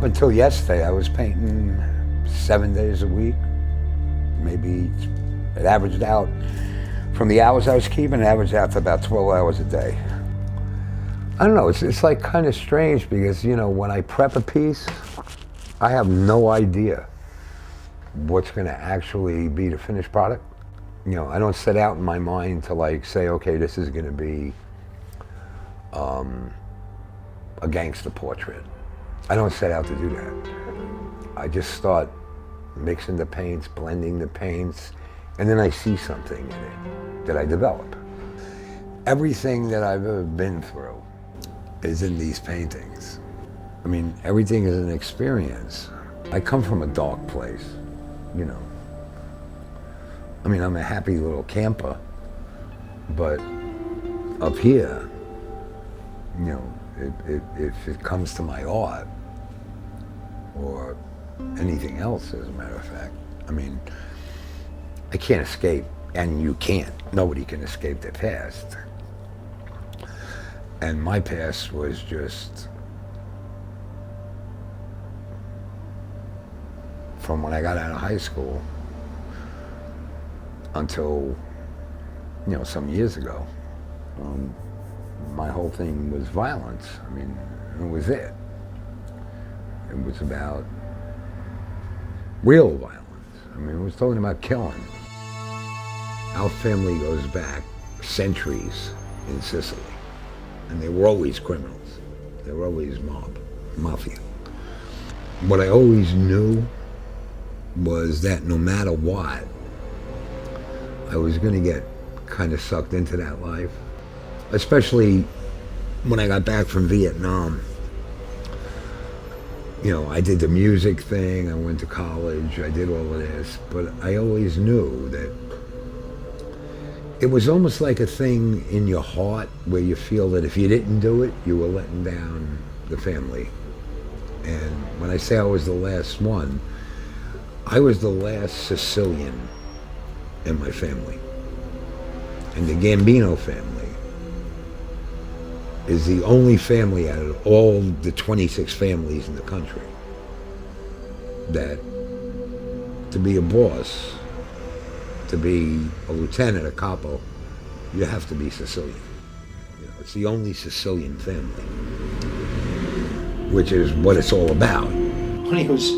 Up until yesterday, I was painting 7 days a week. Maybe it averaged out, from the hours I was keeping, it averaged out to about 12 hours a day. I don't know, it's like kind of strange because, you know, when I prep a piece, I have no idea what's going to actually be the finished product. You know, I don't set out in my mind to like say, okay, this is going to be a gangster portrait. I don't set out to do that. I just start mixing the paints, blending the paints, and then I see something in it that I develop. Everything that I've ever been through is in these paintings. I mean, everything is an experience. I come from a dark place, you know. I mean, I'm a happy little camper, but up here, you know, if it comes to my art or anything else, as a matter of fact, I mean, I can't escape, and you can't. Nobody can escape their past. And my past was just from when I got out of high school until, you know, some years ago. My whole thing was violence. I mean, it was it. It was about real violence. I mean, it was talking about killing. Our family goes back centuries in Sicily, and they were always criminals. They were always mafia. What I always knew was that no matter what, I was going to get kind of sucked into that life. Especially when I got back from Vietnam. You know, I did the music thing, I went to college, I did all of this, but I always knew that it was almost like a thing in your heart where you feel that if you didn't do it, you were letting down the family. And when I say I was the last one, I was the last Sicilian in my family. And the Gambino family is the only family out of all the 26 families in the country that to be a boss, to be a lieutenant, a capo, you have to be Sicilian. You know, it's the only Sicilian family, which is what it's all about. When he was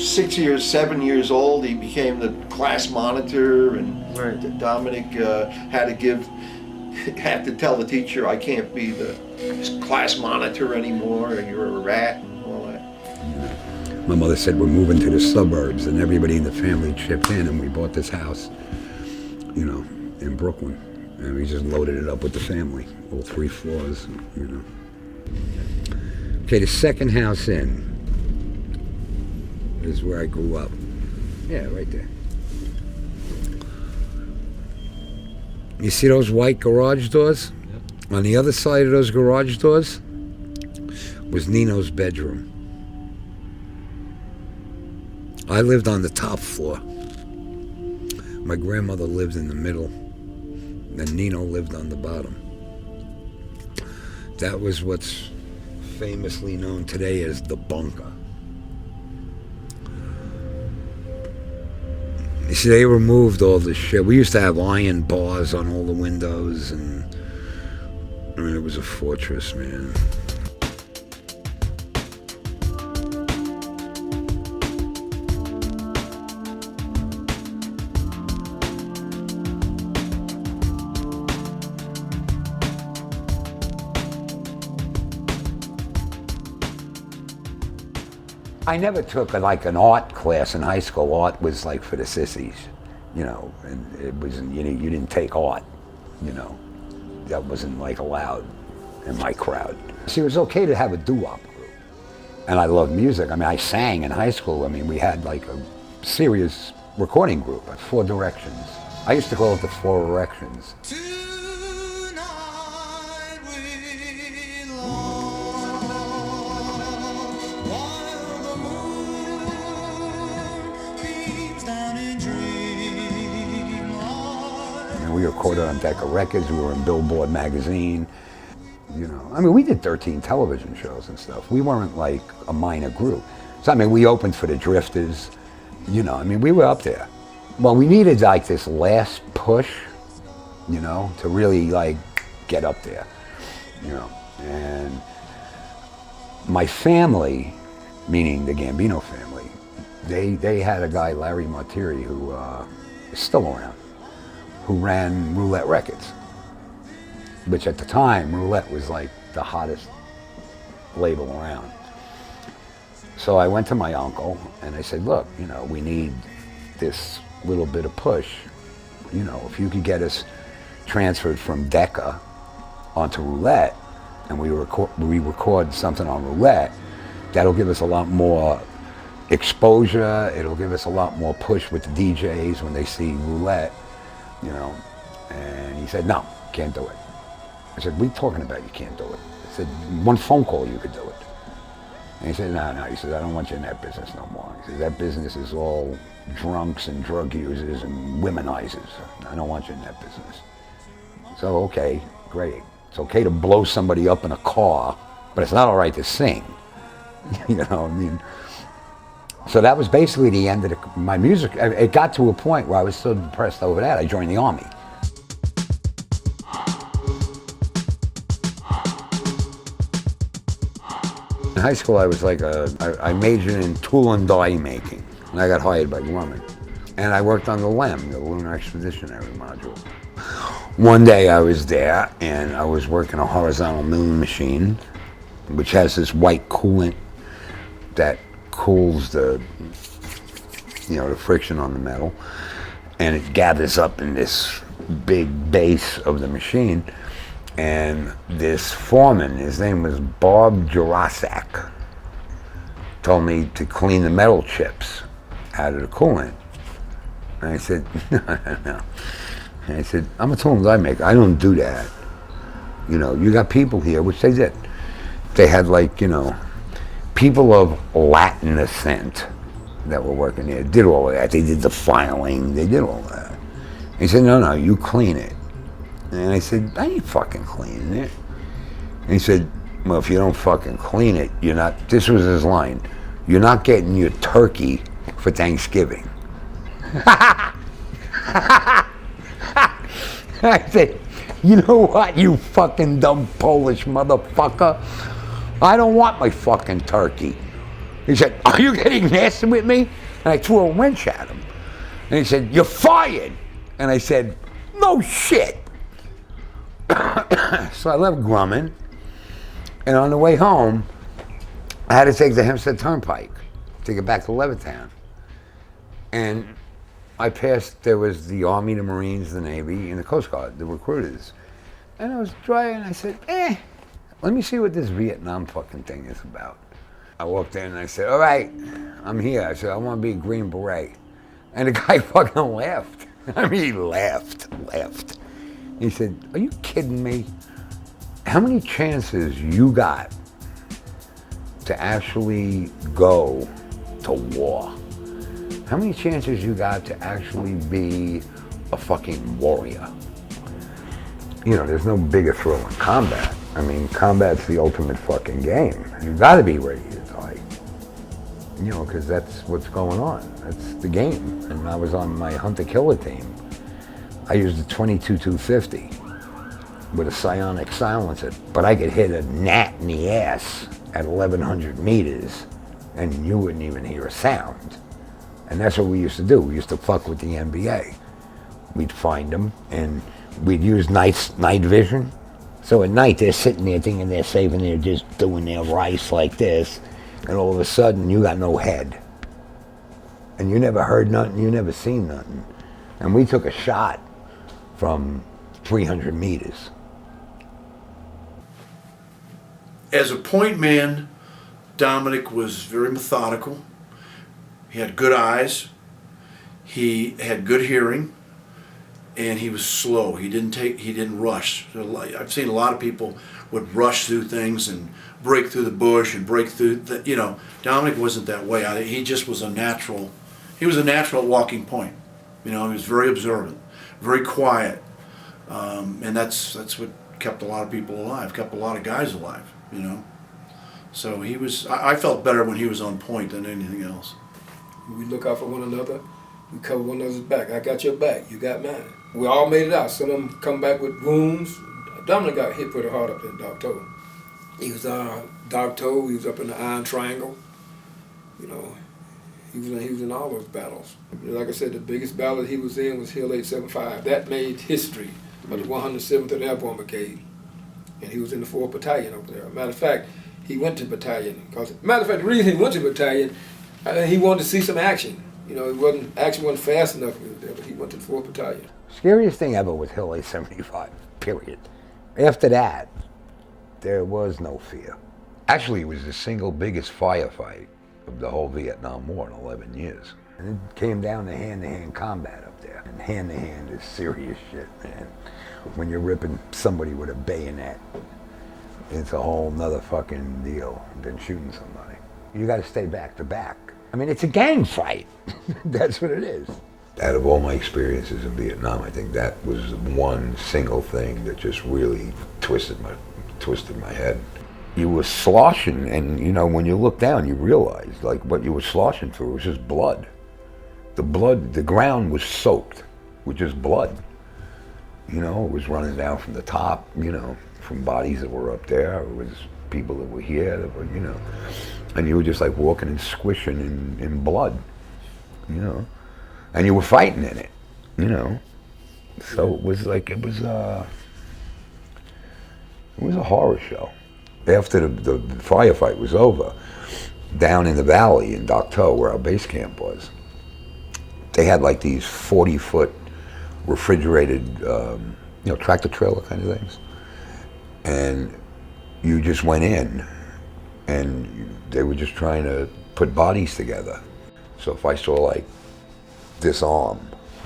7 years old, he became the class monitor, and right. Domenic had to tell the teacher, I can't be the class monitor anymore, and you're a rat and all that. My mother said we're moving to the suburbs, and everybody in the family chipped in, and we bought this house, you know, in Brooklyn, and we just loaded it up with the family, all 3 floors, you know. Okay, the second house in is where I grew up. Yeah, right there. You see those white garage doors? Yep. On the other side of those garage doors was Nino's bedroom. I lived on the top floor. My grandmother lived in the middle, and Nino lived on the bottom. That was what's famously known today as the bunker. You see, they removed all this shit. We used to have iron bars on all the windows, and I mean, it was a fortress, man. I never took like an art class in high school. Art was like for the sissies, you know, and it wasn't, you didn't take art, you know. That wasn't like allowed in my crowd. See, it was okay to have a doo-wop group. And I loved music. I mean, I sang in high school. I mean, we had like a serious recording group, 4 Directions. I used to call it the 4 Erections. We were recorded on Decca Records, we were in Billboard magazine. You know, I mean, we did 13 television shows and stuff. We weren't like a minor group. So, I mean, we opened for the Drifters. You know, I mean, we were up there. Well, we needed like this last push, you know, to really like get up there, you know. And my family, meaning the Gambino family, they had a guy, Larry Martiri, who is still around, who ran Roulette Records, which at the time, Roulette was like the hottest label around. So I went to my uncle and I said, look, you know, we need this little bit of push. You know, if you could get us transferred from Decca onto Roulette and we record something on Roulette, that'll give us a lot more exposure. It'll give us a lot more push with the DJs when they see Roulette, you know. And he said, no, can't do it. I said, what are you talking about? You can't do it. I said, one phone call you could do it. And he said, no. He said, I don't want you in that business no more. He said, that business is all drunks and drug users and womenizers. I don't want you in that business. So, okay, great. It's okay to blow somebody up in a car, but it's not all right to sing. You know, I mean. So that was basically the end of my music. It got to a point where I was so depressed over that, I joined the Army. In high school, I was like I majored in tool and die making, and I got hired by Grumman. And I worked on the LEM, the Lunar Expeditionary Module. One day I was there, and I was working a horizontal milling machine, which has this white coolant that cools the, you know, the friction on the metal, and it gathers up in this big base of the machine. And this foreman, his name was Bob Jurasak, told me to clean the metal chips out of the coolant. And I said, no. And I said, I'm a tool and die maker. I don't do that. You know, you got people here, which they did. They had like, you know, people of Latin descent that were working there, did all of that. They did the filing, they did all that. He said, no, you clean it. And I said, I ain't fucking cleaning it. And he said, well, if you don't fucking clean it, you're not, this was his line, you're not getting your turkey for Thanksgiving. I said, you know what, you fucking dumb Polish motherfucker? I don't want my fucking turkey. He said, are you getting nasty with me? And I threw a wrench at him. And he said, you're fired. And I said, no shit. So I left Grumman, and on the way home, I had to take the Hempstead Turnpike to get back to Levittown. And I passed, there was the Army, the Marines, the Navy, and the Coast Guard, the recruiters. And I was driving, and I said, let me see what this Vietnam fucking thing is about. I walked in and I said, all right, I'm here. I said, I want to be a Green Beret. And the guy fucking laughed. I mean, he laughed. He said, are you kidding me? How many chances you got to actually go to war? How many chances you got to actually be a fucking warrior? You know, there's no bigger thrill in combat. I mean, combat's the ultimate fucking game. You gotta be ready to die. You know, because that's what's going on. That's the game. And I was on my hunter-killer team. I used a 22-250 with a psionic silencer, but I could hit a gnat in the ass at 1,100 meters, and you wouldn't even hear a sound. And that's what we used to do. We used to fuck with the NBA. We'd find them, and we'd use night vision. So at night, they're sitting there thinking they're safe, and they're just doing their rice like this, and all of a sudden, you got no head. And you never heard nothing, you never seen nothing. And we took a shot from 300 meters. As a point man, Domenic was very methodical. He had good eyes. He had good hearing, and he was slow. He didn't rush. I've seen a lot of people would rush through things and break through the bush and break through the, you know. Domenic wasn't that way. He just was a natural. He was a natural walking point. You know, he was very observant, very quiet, and that's what kept a lot of people alive, kept a lot of guys alive, you know. So he was, I felt better when he was on point than anything else. We look out for one another. We cover one another's back. I got your back. You got mine. We all made it out. Some of them come back with wounds. Dominic got hit pretty hard up in Dog Toe. He was Dog Toe. He was up in the Iron Triangle. You know, he was in all those battles. Like I said, the biggest battle he was in was Hill 875. That made history of the 107th Airborne Brigade. And he was in the 4th Battalion over there. Matter of fact, he went to battalion. Matter of fact, the reason he went to battalion, he wanted to see some action. You know, action wasn't fast enough there, but he went to the 4th Battalion. Scariest thing ever was Hill 875, period. After that, there was no fear. Actually, it was the single biggest firefight of the whole Vietnam War in 11 years. And it came down to hand-to-hand combat up there. And hand-to-hand is serious shit, man. When you're ripping somebody with a bayonet, it's a whole nother fucking deal than shooting somebody. You gotta stay back to back. I mean, it's a gang fight. That's what it is. Out of all my experiences in Vietnam, I think that was one single thing that just really twisted my head. You were sloshing, and you know, when you look down, you realize like what you were sloshing through was just blood. The ground was soaked with just blood. You know, it was running down from the top, you know, from bodies that were up there. It was people that were here, that were, you know, and you were just like walking and squishing in blood, you know, and you were fighting in it, you know. So it was a horror show. After the firefight was over, down in the valley in Dak To, where our base camp was, they had like these 40-foot refrigerated, you know, tractor trailer kind of things. And you just went in, and they were just trying to put bodies together. So if I saw like this arm,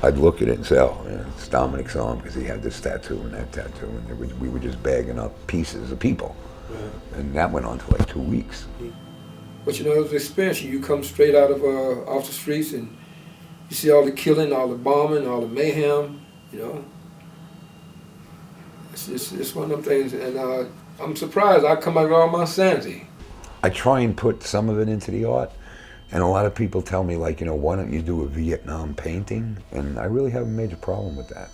I'd look at it and say, oh, yeah, it's Dominic's arm because he had this tattoo and that tattoo, and we were just bagging up pieces of people. Yeah. And that went on for like 2 weeks. But you know, it was an experience. You come straight out of off the streets and you see all the killing, all the bombing, all the mayhem, you know. It's one of them things, and I'm surprised I come out of all my sanity. I try and put some of it into the art, and a lot of people tell me, like, you know, why don't you do a Vietnam painting? And I really have a major problem with that,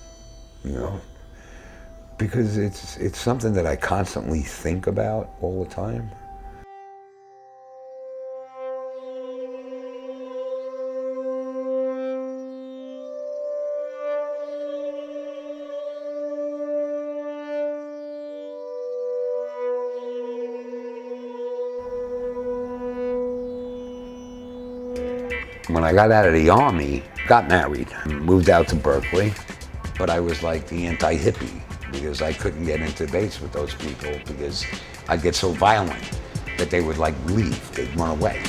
you know, because it's something that I constantly think about all the time. When I got out of the Army, got married, moved out to Berkeley, but I was like the anti-hippie because I couldn't get into debates with those people because I'd get so violent that they would like leave, they'd run away,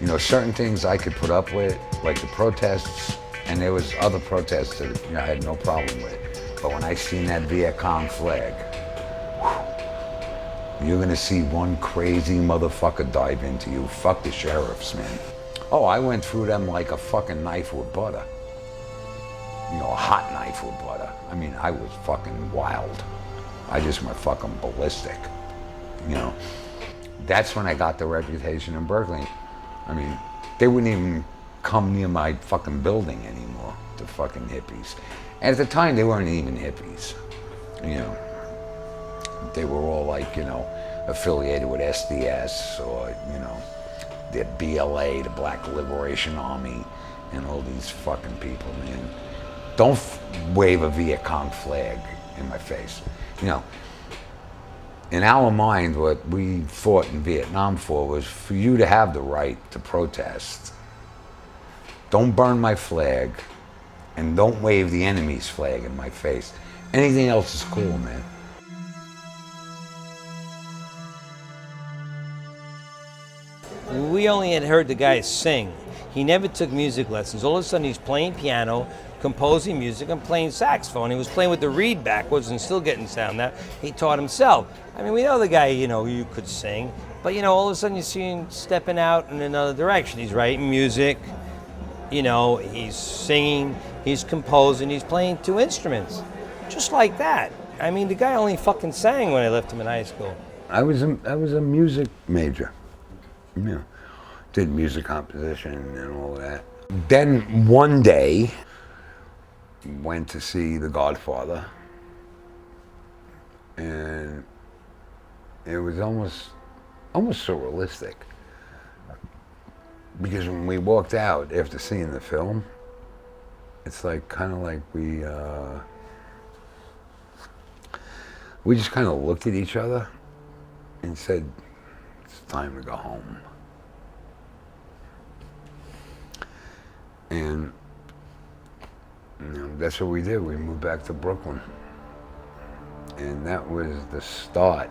you know, certain things I could put up with, like the protests, and there was other protests that, you know, I had no problem with. But when I seen that Viet Cong flag, you're gonna see one crazy motherfucker dive into you. Fuck the sheriffs, man. Oh, I went through them like a fucking knife with butter. You know, a hot knife with butter. I mean, I was fucking wild. I just went fucking ballistic, you know. That's when I got the reputation in Berkeley. I mean, they wouldn't even come near my fucking building anymore, the fucking hippies. And at the time, they weren't even hippies, you know. They were all like, you know, affiliated with SDS or, you know, the BLA, the Black Liberation Army, and all these fucking people, man. Don't wave a Viet Cong flag in my face. You know, in our mind, what we fought in Vietnam for was for you to have the right to protest. Don't burn my flag, and don't wave the enemy's flag in my face. Anything else is cool, man. We only had heard the guy sing. He never took music lessons. All of a sudden he's playing piano, composing music, and playing saxophone. He was playing with the reed backwards and still getting sound that he taught himself. I mean, we know the guy, you know, you could sing, but you know, all of a sudden you see him stepping out in another direction. He's writing music, you know, he's singing, he's composing, he's playing two instruments, just like that. I mean, the guy only fucking sang when I left him in high school. I was a music major. You know, did music composition and all that. Then one day, went to see The Godfather, and it was almost surrealistic. Because when we walked out after seeing the film, it's like kind of like we just kind of looked at each other and said, "It's time to go home." And you know, that's what we did. We moved back to Brooklyn, and that was the start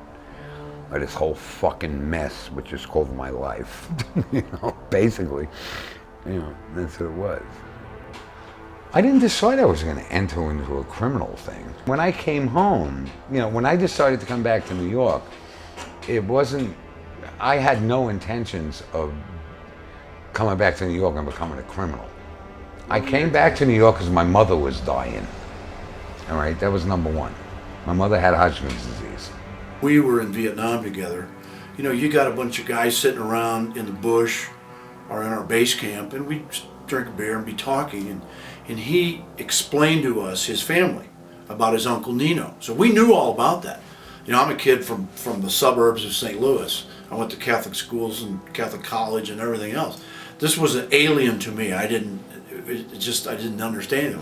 of this whole fucking mess, which is called my life. You know, basically, you know, that's what it was. I didn't decide I was going to enter into a criminal thing. When I came home, you know, when I decided to come back to New York, it wasn't, I had no intentions of coming back to New York and becoming a criminal. I came back to New York because my mother was dying. All right, that was number one. My mother had Hodgkin's disease. We were in Vietnam together. You know, you got a bunch of guys sitting around in the bush or in our base camp, and we'd drink a beer and be talking, and he explained to us his family about his Uncle Nino. So we knew all about that. You know, I'm a kid from the suburbs of St. Louis. I went to Catholic schools and Catholic college and everything else. This was an alien to me. I didn't understand it.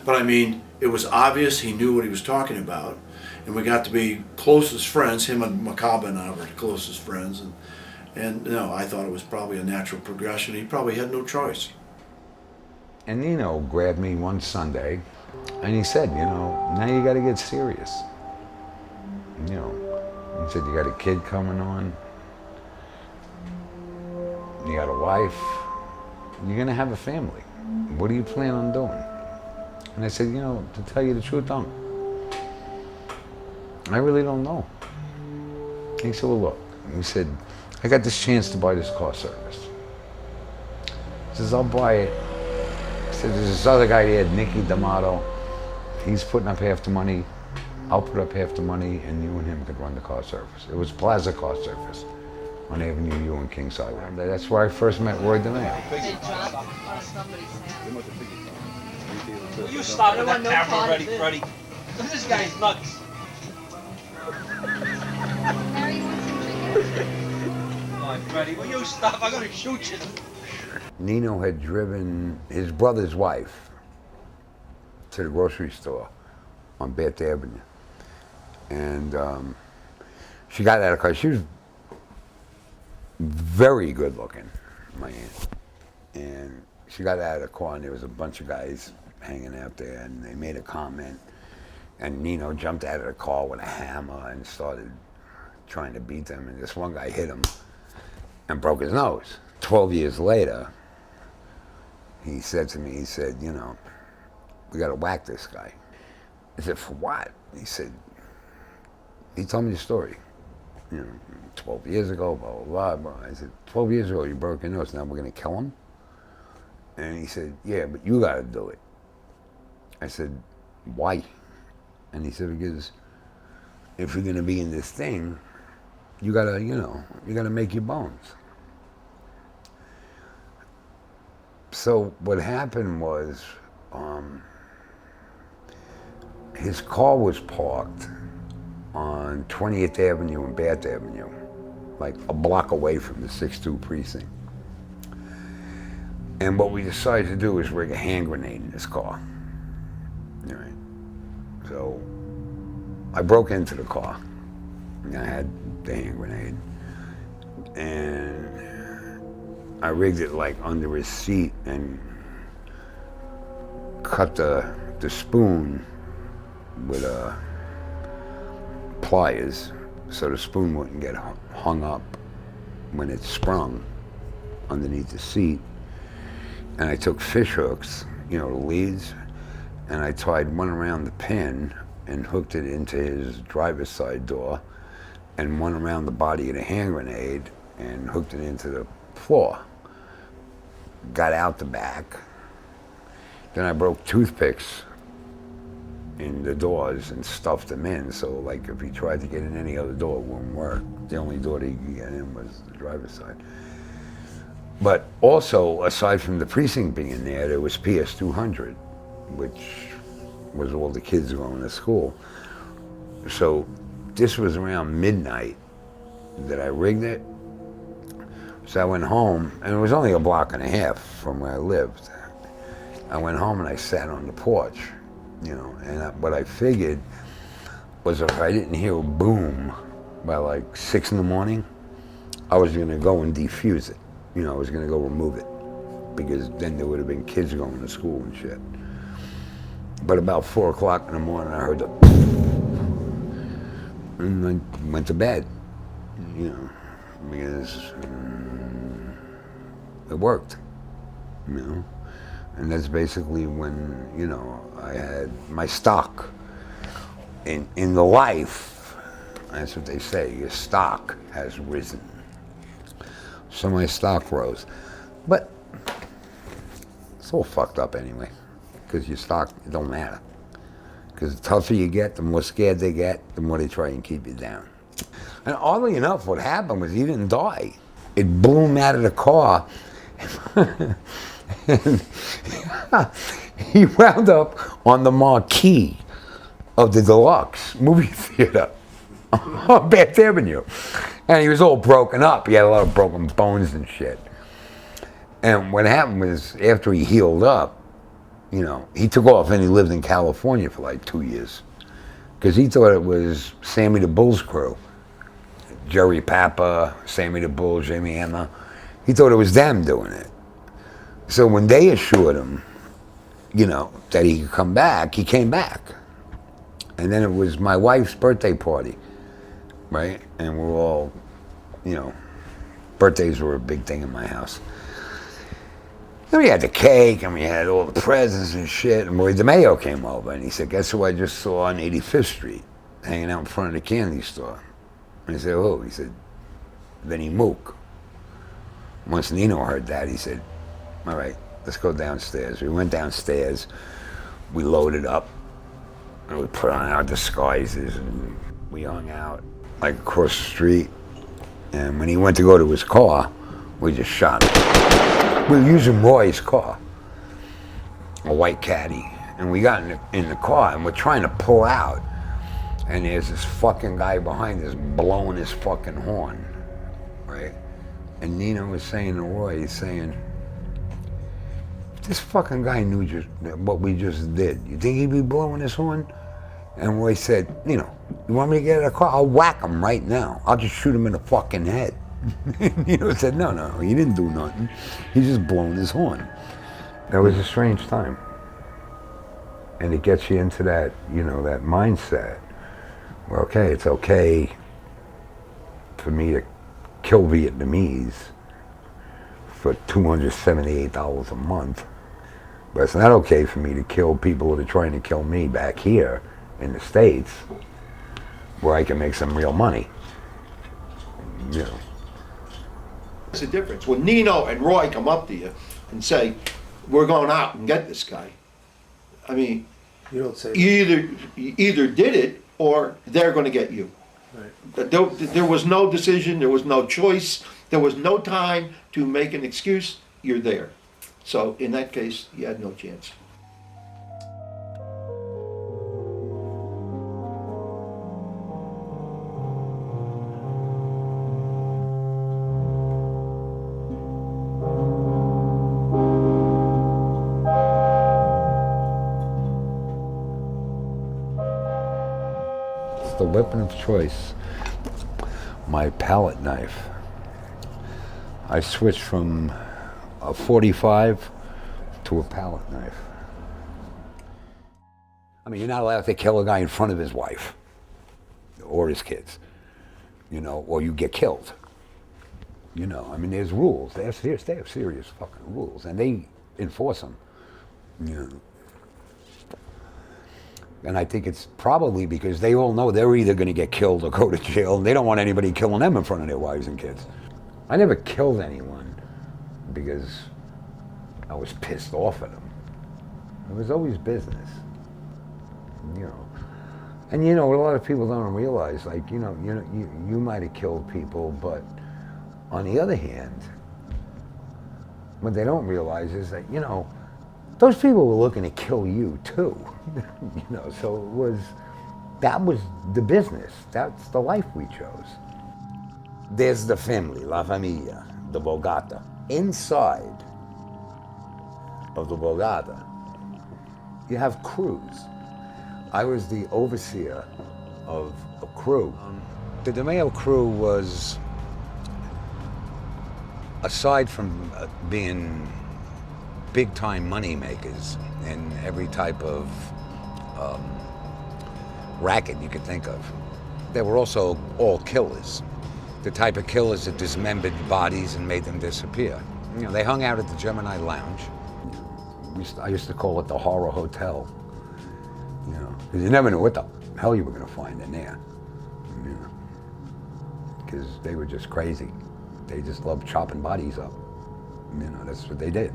But I mean, it was obvious he knew what he was talking about. And we got to be closest friends. Him and Macabre and I were the closest friends. And no, I thought it was probably a natural progression. He probably had no choice. And Nino grabbed me one Sunday and he said, you know, now you got to get serious. You know, he said, you got a kid coming on, you got a wife, you're going to have a family. What do you plan on doing? And I said, you know, to tell you the truth, I really don't know. He said, well, look, he said, I got this chance to buy this car service. He says, I'll buy it. He said, there's this other guy there, Nicky D'Amato. He's putting up half the money. I'll put up half the money, and you and him could run the car service. It was Plaza Car Service on Avenue U in Kings Island. That's where I first met Roy Domenic. Will you stop with that camera, Freddie? This guy's nuts. Harry wants some chicken. Come on, Freddie, will you stop? I'm gonna shoot you. Nino had driven his brother's wife to the grocery store on Bath Avenue. And she got out of the car. She was very good looking, my aunt. And she got out of the car and there was a bunch of guys hanging out there and they made a comment. And Nino jumped out of the car with a hammer and started trying to beat them. And this one guy hit him and broke his nose. 12 years later, he said to me, he said, you know, we got to whack this guy. I said, for what? He said, he told me the story. You know, 12 years ago, blah, blah, blah. I said, 12 years ago, you broke your nose. Now we're going to kill him? And he said, yeah, but you got to do it. I said, why? And he said, because if you're going to be in this thing, you got to, you know, you got to make your bones. So what happened was, his car was parked on 20th Avenue and Bath Avenue, like a block away from the 6-2 precinct. And what we decided to do was rig a hand grenade in his car. All right. So I broke into the car and I had the hand grenade. And I rigged it like under his seat and cut the spoon with pliers so the spoon wouldn't get hung up when it sprung underneath the seat. And I took fish hooks, you know, the leads, and I tied one around the pin and hooked it into his driver's side door, and one around the body of the hand grenade and hooked it into the floor. Got out the back. Then I broke toothpicks in the doors and stuffed them in. So like if he tried to get in any other door, it wouldn't work. The only door that he could get in was the driver's side. But also, aside from the precinct being there was PS 200, which was all the kids going to school. So this was around midnight that I rigged it. So I went home, and it was only a block and a half from where I lived. I went home and I sat on the porch, you know, and what I figured was if I didn't hear a boom by like 6 in the morning, I was gonna go and defuse it. You know, I was gonna go remove it, because then there would have been kids going to school and shit. But about 4 o'clock in the morning, I heard the and I went to bed, you know, because it worked, you know. And that's basically when, you know, I had my stock in the life. That's what they say, your stock has risen. So my stock rose. But it's all fucked up anyway, because your stock, it don't matter. Because the tougher you get, the more scared they get, the more they try and keep you down. And oddly enough, what happened was he didn't die. It blew him out of the car. And he wound up on the marquee of the Deluxe movie theater on Bath Avenue. And he was all broken up. He had a lot of broken bones and shit. And what happened was, after he healed up, you know, he took off and he lived in California for like 2 years. Because he thought it was Sammy the Bull's crew. Jerry Papa, Sammy the Bull, Jimmy Hammer. He thought it was them doing it. So when they assured him, you know, that he could come back, he came back. And then it was my wife's birthday party, right? And we're all, you know, birthdays were a big thing in my house. And we had the cake, and we had all the presents and shit, and Roy DeMayo came over, and he said, guess who I just saw on 85th Street, hanging out in front of the candy store? And I said, who? He said, Vinnie Mook. Once Nino heard that, he said, all right, let's go downstairs. We went downstairs, we loaded up, and we put on our disguises, and we hung out like across the street. And when he went to go to his car, we just shot him. We were using Roy's car, a white Caddy, and we got in the car, and we're trying to pull out, and there's this fucking guy behind us blowing his fucking horn, right? And Nino was saying to Roy, he's saying, this fucking guy knew just what we just did. You think he'd be blowing his horn? And Roy said, you want me to get in a car? I'll whack him right now. I'll just shoot him in the fucking head. Nino said, no, he didn't do nothing. He's just blowing his horn. That was a strange time. And it gets you into that, you know, that mindset where, okay, it's okay for me to kill Vietnamese for $278 a month. But it's not okay for me to kill people that are trying to kill me back here in the States, where I can make some real money. You know. There's a difference. When Nino and Roy come up to you and say, we're going out and get this guy, I mean, You don't say you either did it or they're going to get you. Right. There was no decision, there was no choice, there was no time to make an excuse. You're there. So in that case, you had no chance. The weapon of choice, my palette knife. I switched from a 45 to a palette knife. I mean, you're not allowed to kill a guy in front of his wife or his kids, you know, or you get killed. You know, I mean, there's rules. They have serious fucking rules, and they enforce them. You know. And I think it's probably because they all know they're either going to get killed or go to jail, and they don't want anybody killing them in front of their wives and kids. I never killed anyone because I was pissed off at them. It was always business. you know. And you know, what a lot of people don't realize, like, you might have killed people, but on the other hand, what they don't realize is that, those people were looking to kill you too. So that was the business. That's the life we chose. There's the family, La Familia, the Bogata. Inside of the Bogata, you have crews. I was the overseer of a crew. The DeMeo crew was, aside from being big-time money makers in every type of racket you could think of, they were also all killers. The type of killers that dismembered bodies and made them disappear. They hung out at the Gemini Lounge. I used to call it the Horror Hotel. Because you never knew what the hell you were going to find in there. Because they were just crazy. They just loved chopping bodies up. That's what they did.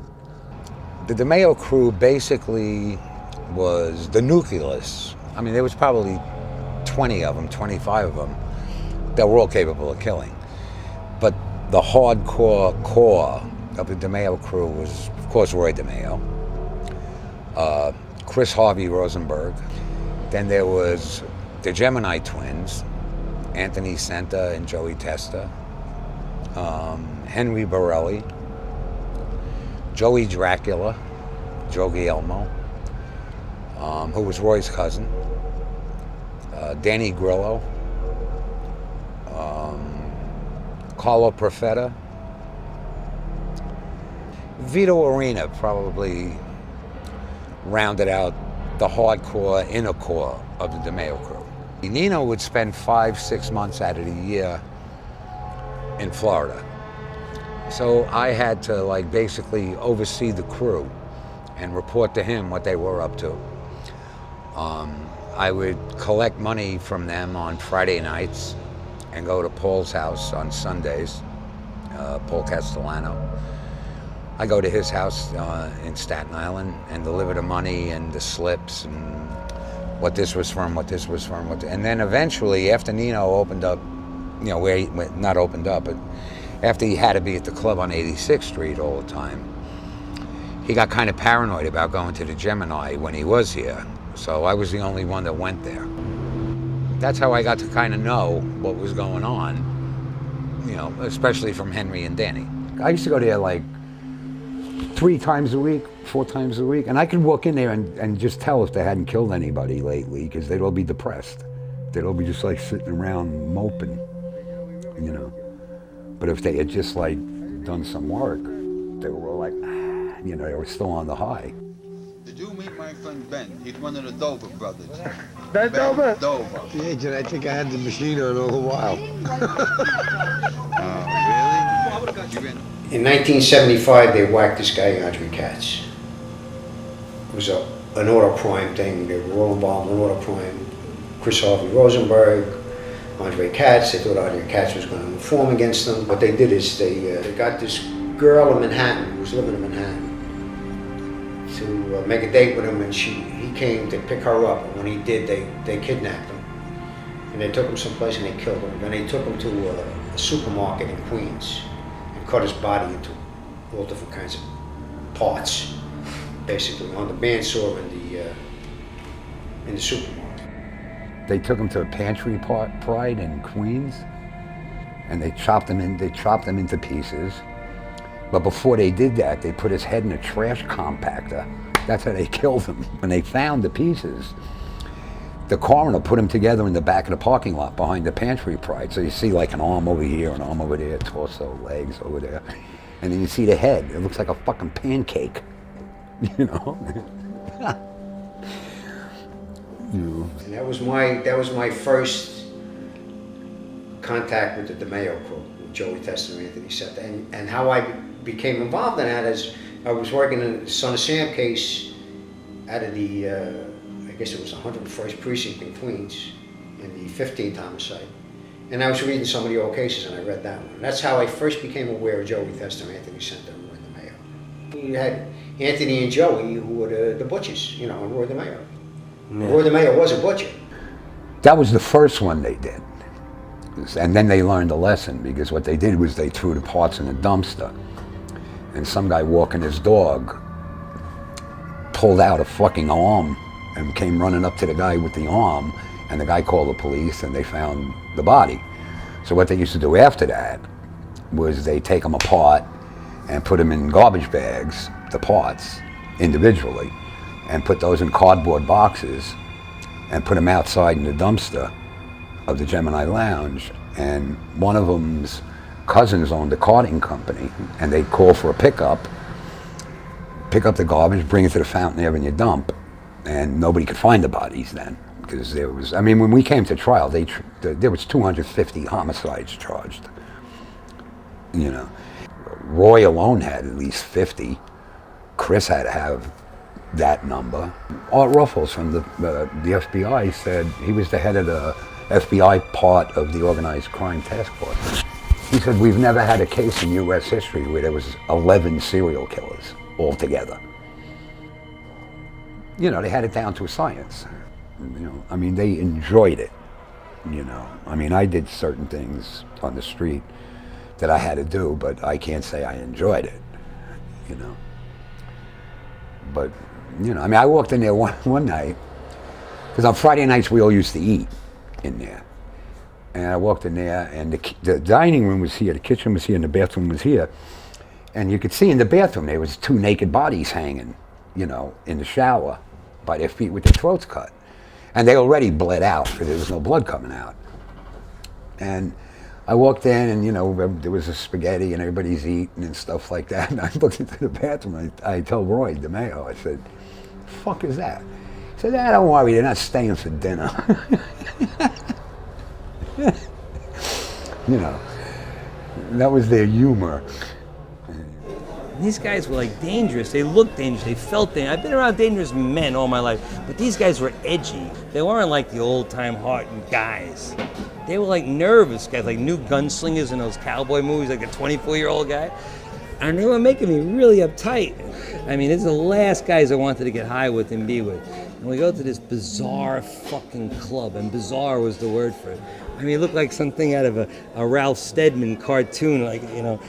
The DeMeo crew basically was the nucleus. I mean, there was probably 20 of them, 25 of them, that were all capable of killing. But the hardcore core of the DeMeo crew was, of course, Roy DeMeo, Chris Harvey Rosenberg. Then there was the Gemini twins, Anthony Senta and Joey Testa, Henry Borelli, Joey Dracula, Joe Guillermo, who was Roy's cousin, Danny Grillo, Carlo Profeta. Vito Arena probably rounded out the hardcore inner core of the DeMeo crew. Nino would spend 5-6 months out of the year in Florida. So I had to basically oversee the crew and report to him what they were up to. I would collect money from them on Friday nights and go to Paul's house on Sundays, Paul Castellano. I go to his house in Staten Island and deliver the money and the slips and what this was from, and then eventually, after Nino opened up, not opened up, but after he had to be at the club on 86th Street all the time, he got kind of paranoid about going to the Gemini when he was here. So I was the only one that went there. That's how I got to kind of know what was going on, especially from Henry and Danny. I used to go there 3 times a week, 4 times a week, and I could walk in there and just tell if they hadn't killed anybody lately, because they'd all be depressed. They'd all be just sitting around moping, But if they had just done some work, they were all they were still on the high. Did you meet my friend Ben? He's one of the Dover brothers. Ben Dover? Dover. The agent, I think I had the machine on all the while. Really? In 1975, they whacked this guy, Andre Katz. It was an auto prime thing. They were all involved in auto prime. Chris Harvey Rosenberg, Andre Katz. They thought Andre Katz was going to inform against them. What they did is they got this girl in Manhattan, who was living in Manhattan, to make a date with him, and he came to pick her up. And when he did, they kidnapped him. And they took him someplace and they killed him. Then they took him to a supermarket in Queens. Cut his body into all different kinds of parts, basically on the bandsaw in the supermarket. They took him to a pantry pride in Queens, and they chopped him into pieces. But before they did that, they put his head in a trash compactor. That's how they killed him. When they found the pieces, the coroner put him together in the back of the parking lot behind the pantry pride. So you see an arm over here, an arm over there, torso, legs over there. And then you see the head. It looks like a fucking pancake, And that was my first contact with the DeMeo crew, with Joey Testa and Anthony Senta. And how I became involved in that is I was working in the Son of Sam case out of the I guess it was 101st Precinct in Queens, in the 15th homicide. And I was reading some of the old cases, and I read that one. And that's how I first became aware of Joey Testa and Anthony Senta and Roy DeMeo. You had Anthony and Joey, who were the butchers, and Roy DeMeo. Roy DeMeo was a butcher. That was the first one they did. And then they learned a lesson, because what they did was they threw the parts in a dumpster. And some guy walking his dog pulled out a fucking arm and came running up to the guy with the arm, and the guy called the police and they found the body. So what they used to do after that was they take them apart and put them in garbage bags, the parts, individually, and put those in cardboard boxes and put them outside in the dumpster of the Gemini Lounge. And one of them's cousins owned a carting company, and they'd call for a pickup, pick up the garbage, bring it to the Fountain Avenue dump, and nobody could find the bodies then. Because there was, I mean, when we came to trial, there was 250 homicides charged. You know, Roy alone had at least 50. Chris had to have that number. Art Ruffles from the FBI said he was the head of the FBI part of the Organized Crime Task Force. He said, we've never had a case in U.S. history where there was 11 serial killers altogether. You know, they had it down to a science. You know, I mean, they enjoyed it, you know. I mean, I did certain things on the street that I had to do, but I can't say I enjoyed it, you know. But, you know, I mean, I walked in there one night, because on Friday nights we all used to eat in there. And I walked in there, and the dining room was here, the kitchen was here, and the bathroom was here. And you could see in the bathroom there was 2 naked bodies hanging, you know, in the shower by their feet with their throats cut. And they already bled out because there was no blood coming out. And I walked in, and, you know, there was a spaghetti and everybody's eating and stuff like that. And I looked into the bathroom, and I told Roy DeMeo, I said, "The fuck is that?" He said, "Ah, don't worry, they're not staying for dinner." You know, that was their humor. These guys were like dangerous. They looked dangerous. They felt dangerous. I've been around dangerous men all my life, but these guys were edgy. They weren't like the old-time hardened guys. They were like nervous guys, like new gunslingers in those cowboy movies, like a 24-year-old guy. And they were making me really uptight. I mean, it's the last guys I wanted to get high with and be with. And we go to this bizarre fucking club, and bizarre was the word for it. I mean, it looked like something out of a Ralph Steadman cartoon, like, you know,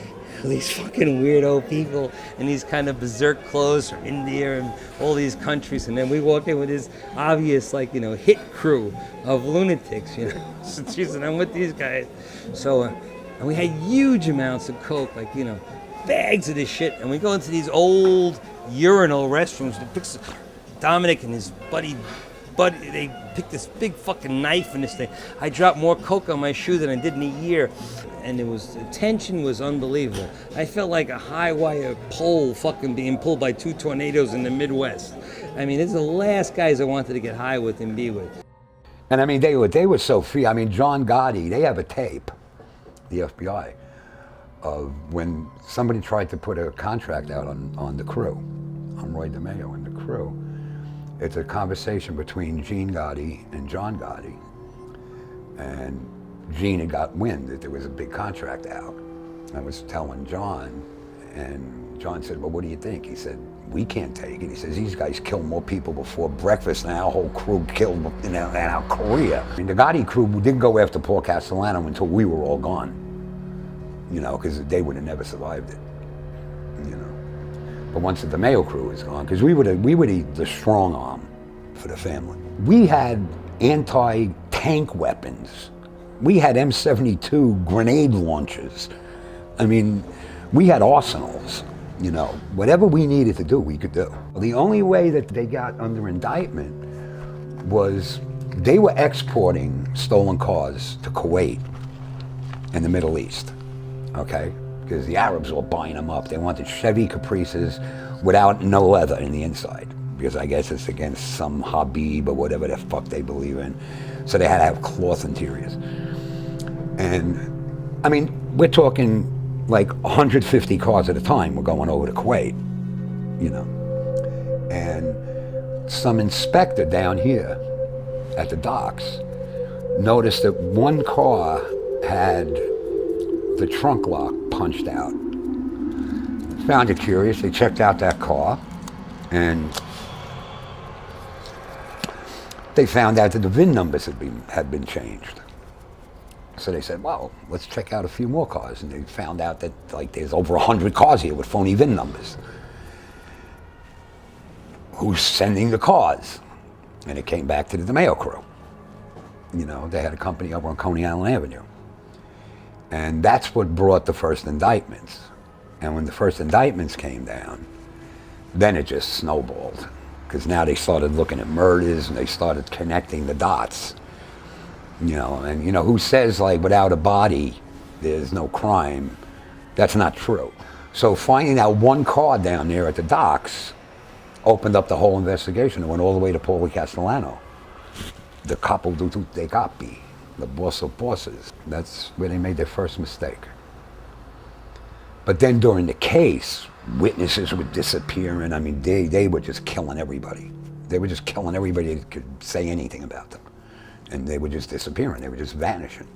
these fucking weirdo people in these kind of berserk clothes from India and all these countries. And then we walk in with this obvious, like, you know, hit crew of lunatics, you know. So she said, I'm with these guys. So, and we had huge amounts of coke, like, you know, bags of this shit. And we go into these old urinal restrooms. Domenic and his buddy, they picked this big fucking knife in this thing. I dropped more coke on my shoe than I did in a year. And the tension was unbelievable. I felt like a high wire pole fucking being pulled by 2 tornadoes in the Midwest. I mean, it's the last guys I wanted to get high with and be with. And I mean, they were so free. I mean, John Gotti, they have a tape, the FBI, of when somebody tried to put a contract out on the crew, on Roy DeMeo and the crew. It's a conversation between Gene Gotti and John Gotti. And Gene had got wind that there was a big contract out. I was telling John, and John said, well, what do you think? He said, we can't take it. He says, these guys kill more people before breakfast than our whole crew killed in our career. I mean, the Gotti crew didn't go after Paul Castellano until we were all gone, you know, because they would have never survived it, you know. But once the DeMeo crew was gone, because we were the strong arm for the family. We had anti-tank weapons. We had M72 grenade launchers. I mean, we had arsenals, you know. Whatever we needed to do, we could do. The only way that they got under indictment was they were exporting stolen cars to Kuwait and the Middle East, okay? Because the Arabs were buying them up. They wanted Chevy Caprices without no leather in the inside, because I guess it's against some Habib or whatever the fuck they believe in. So they had to have cloth interiors. And I mean, we're talking like 150 cars at a time were going over to Kuwait, you know. And some inspector down here at the docks noticed that one car had the trunk lock punched out. Found it curious. They checked out that car, and They found out that the VIN numbers had been changed. So they said, well, let's check out a few more cars. And they found out that like there's over 100 cars here with phony VIN numbers. Who's sending the cars? And it came back to the DeMeo crew. You know, they had a company over on Coney Island Avenue. And that's what brought the first indictments. And when the first indictments came down, then it just snowballed. Because now they started looking at murders and they started connecting the dots. You know, and you know, who says like without a body, there's no crime? That's not true. So finding out one car down there at the docks opened up the whole investigation. It went all the way to Paulie Castellano, the capo di tutti i capi, the boss of bosses. That's where they made their first mistake. But then during the case, witnesses were disappearing. I mean, they were just killing everybody. They were just killing everybody that could say anything about them. And they were just disappearing. They were just vanishing.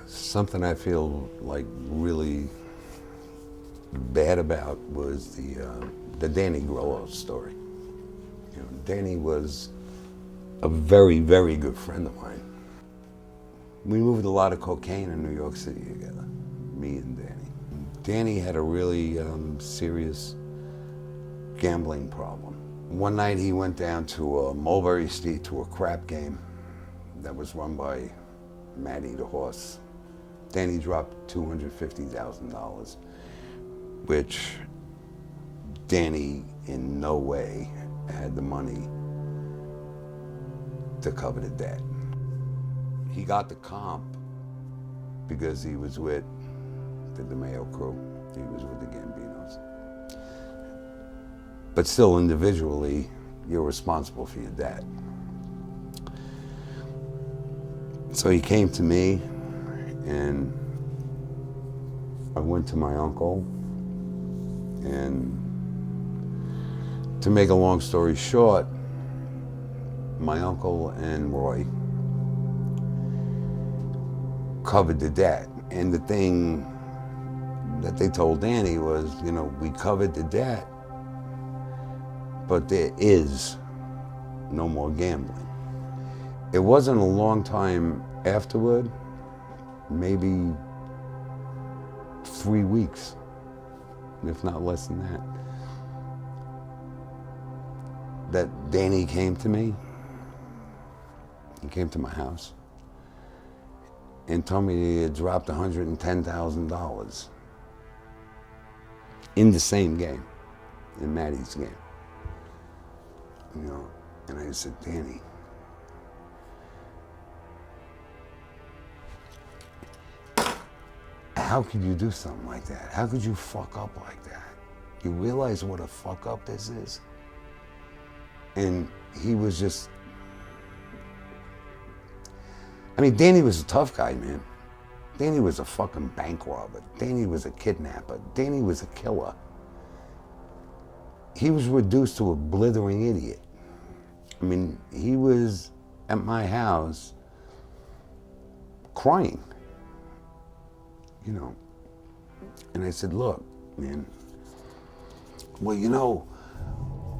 Something I feel like really bad about was the Danny Grillo story. You know, Danny was a very, very good friend of mine. We moved a lot of cocaine in New York City together, me and Danny. Danny had a really serious gambling problem. One night he went down to Mulberry Street to a crap game that was run by Matty the Horse. Danny dropped $250,000, which Danny in no way had the money to cover the debt. He got the comp because he was with the DeMeo crew. He was with the Gambinos. But still, individually, you're responsible for your debt. So he came to me, and I went to my uncle, and to make a long story short, my uncle and Roy covered the debt. And the thing that they told Danny was, you know, we covered the debt, but there is no more gambling. It wasn't a long time afterward, maybe 3 weeks, if not less than that Danny came to me. He came to my house and told me he had dropped $110,000 in the same game, in Matty's game. You know, and I said, Danny, how could you do something like that? How could you fuck up like that? You realize what a fuck up this is? And he was just, I mean, Danny was a tough guy, man. Danny was a fucking bank robber. Danny was a kidnapper. Danny was a killer. He was reduced to a blithering idiot. I mean, he was at my house crying, you know. And I said, look, man, well, you know,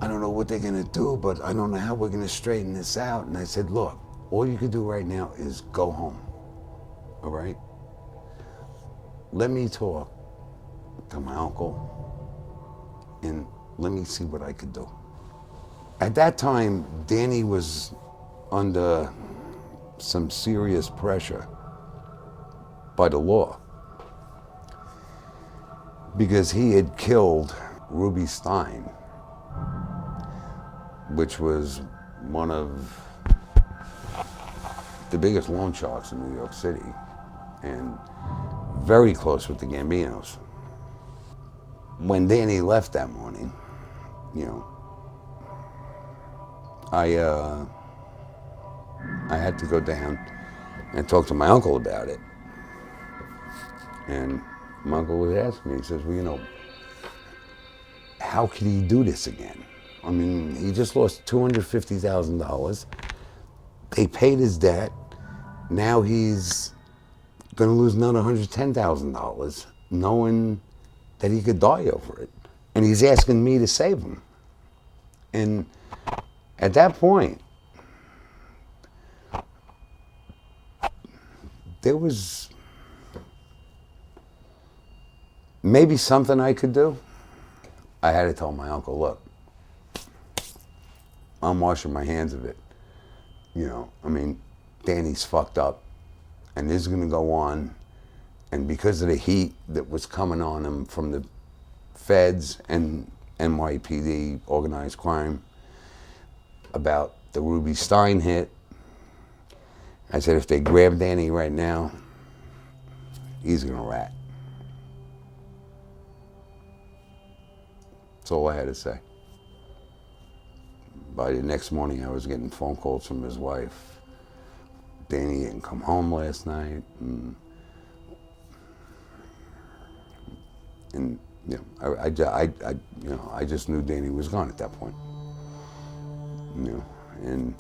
I don't know what they're gonna do, but I don't know how we're gonna straighten this out. And I said, look, all you can do right now is go home, all right? Let me talk to my uncle and let me see what I could do. At that time, Danny was under some serious pressure by the law because he had killed Ruby Stein, which was one of the biggest loan sharks in New York City and very close with the Gambinos. When Danny left that morning, you know, I had to go down and talk to my uncle about it. And my uncle was asking me, he says, well, you know, how could he do this again? I mean, he just lost $250,000. They paid his debt. Now he's gonna lose another $110,000, knowing that he could die over it. And he's asking me to save him. And at that point, there was maybe something I could do. I had to tell my uncle, look, I'm washing my hands of it. You know, I mean, Danny's fucked up, and this is going to go on. And because of the heat that was coming on him from the feds and NYPD, organized crime, about the Ruby Stein hit, I said, if they grab Danny right now, he's going to rat. That's all I had to say. By the next morning, I was getting phone calls from his wife. Danny didn't come home last night. And you know, I just knew Danny was gone at that point. You know, and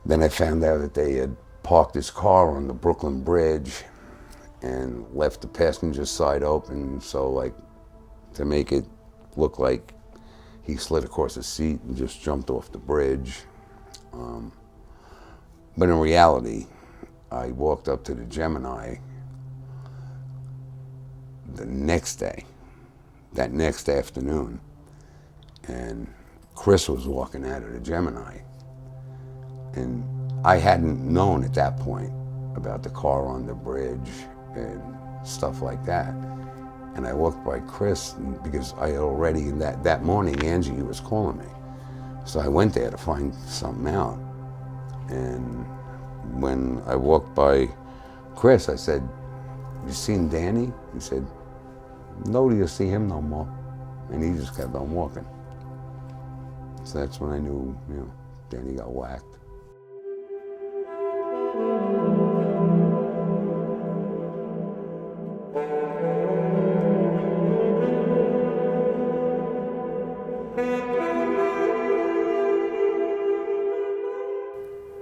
then I found out that they had parked his car on the Brooklyn Bridge and left the passenger side open, so like to make it look like he slid across the seat and just jumped off the bridge. But in reality, I walked up to the Gemini the next day, that next afternoon, and Chris was walking out of the Gemini. And I hadn't known at that point about the car on the bridge and stuff like that. And I walked by Chris because I had already, that morning, Angie was calling me. So I went there to find something out. And when I walked by Chris, I said, you seen Danny? He said, no, do you see him no more? And he just kept on walking. So that's when I knew, you know, Danny got whacked.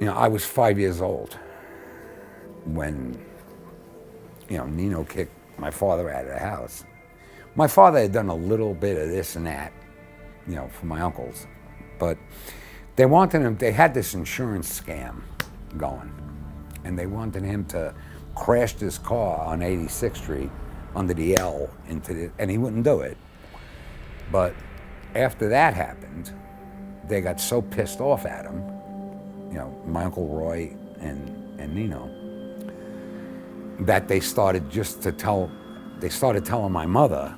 You know, I was 5 years old when, you know, Nino kicked my father out of the house. My father had done a little bit of this and that, you know, for my uncles, but they wanted him, they had this insurance scam going, and they wanted him to crash this car on 86th Street under the L and he wouldn't do it. But after that happened, they got so pissed off at him, you know, my Uncle Roy and Nino, that they started telling my mother,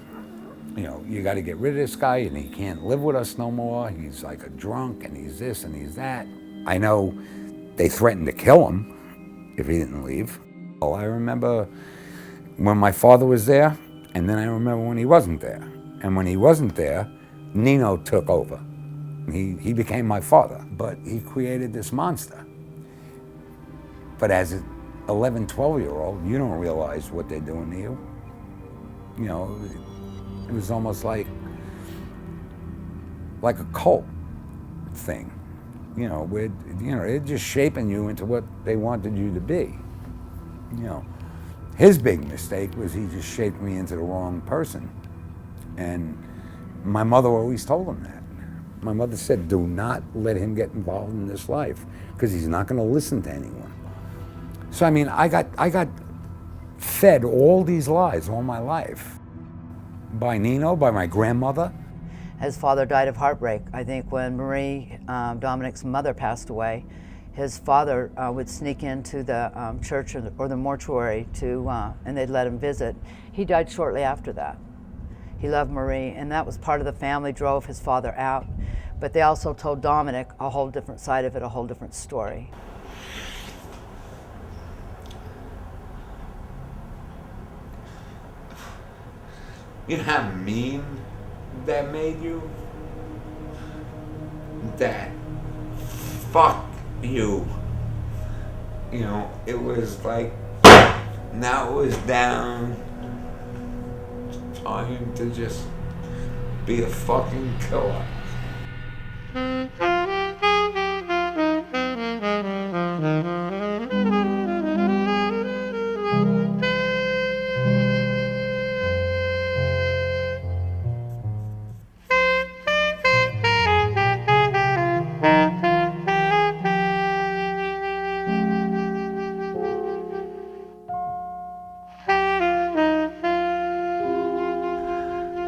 you know, you got to get rid of this guy and he can't live with us no more. He's like a drunk and he's this and he's that. I know they threatened to kill him if he didn't leave. Oh, I remember when my father was there, and then I remember when he wasn't there. And when he wasn't there, Nino took over. He became my father, but he created this monster. But as an 11, 12-year-old, you don't realize what they're doing to you. You know, it was almost like a cult thing. You know, they're just shaping you into what they wanted you to be. You know, his big mistake was he just shaped me into the wrong person. And my mother always told him that. My mother said, do not let him get involved in this life because he's not going to listen to anyone. So, I mean, I got fed all these lies all my life. By Nino, by my grandmother. His father died of heartbreak. I think when Marie, Dominic's mother, passed away, his father would sneak into the church or the mortuary and they'd let him visit. He died shortly after that. He loved Marie, and that was part of the family, drove his father out. But they also told Domenic a whole different side of it, a whole different story. You know how mean that made you? That fuck you. You know, it was like, now it was down trying to just be a fucking killer.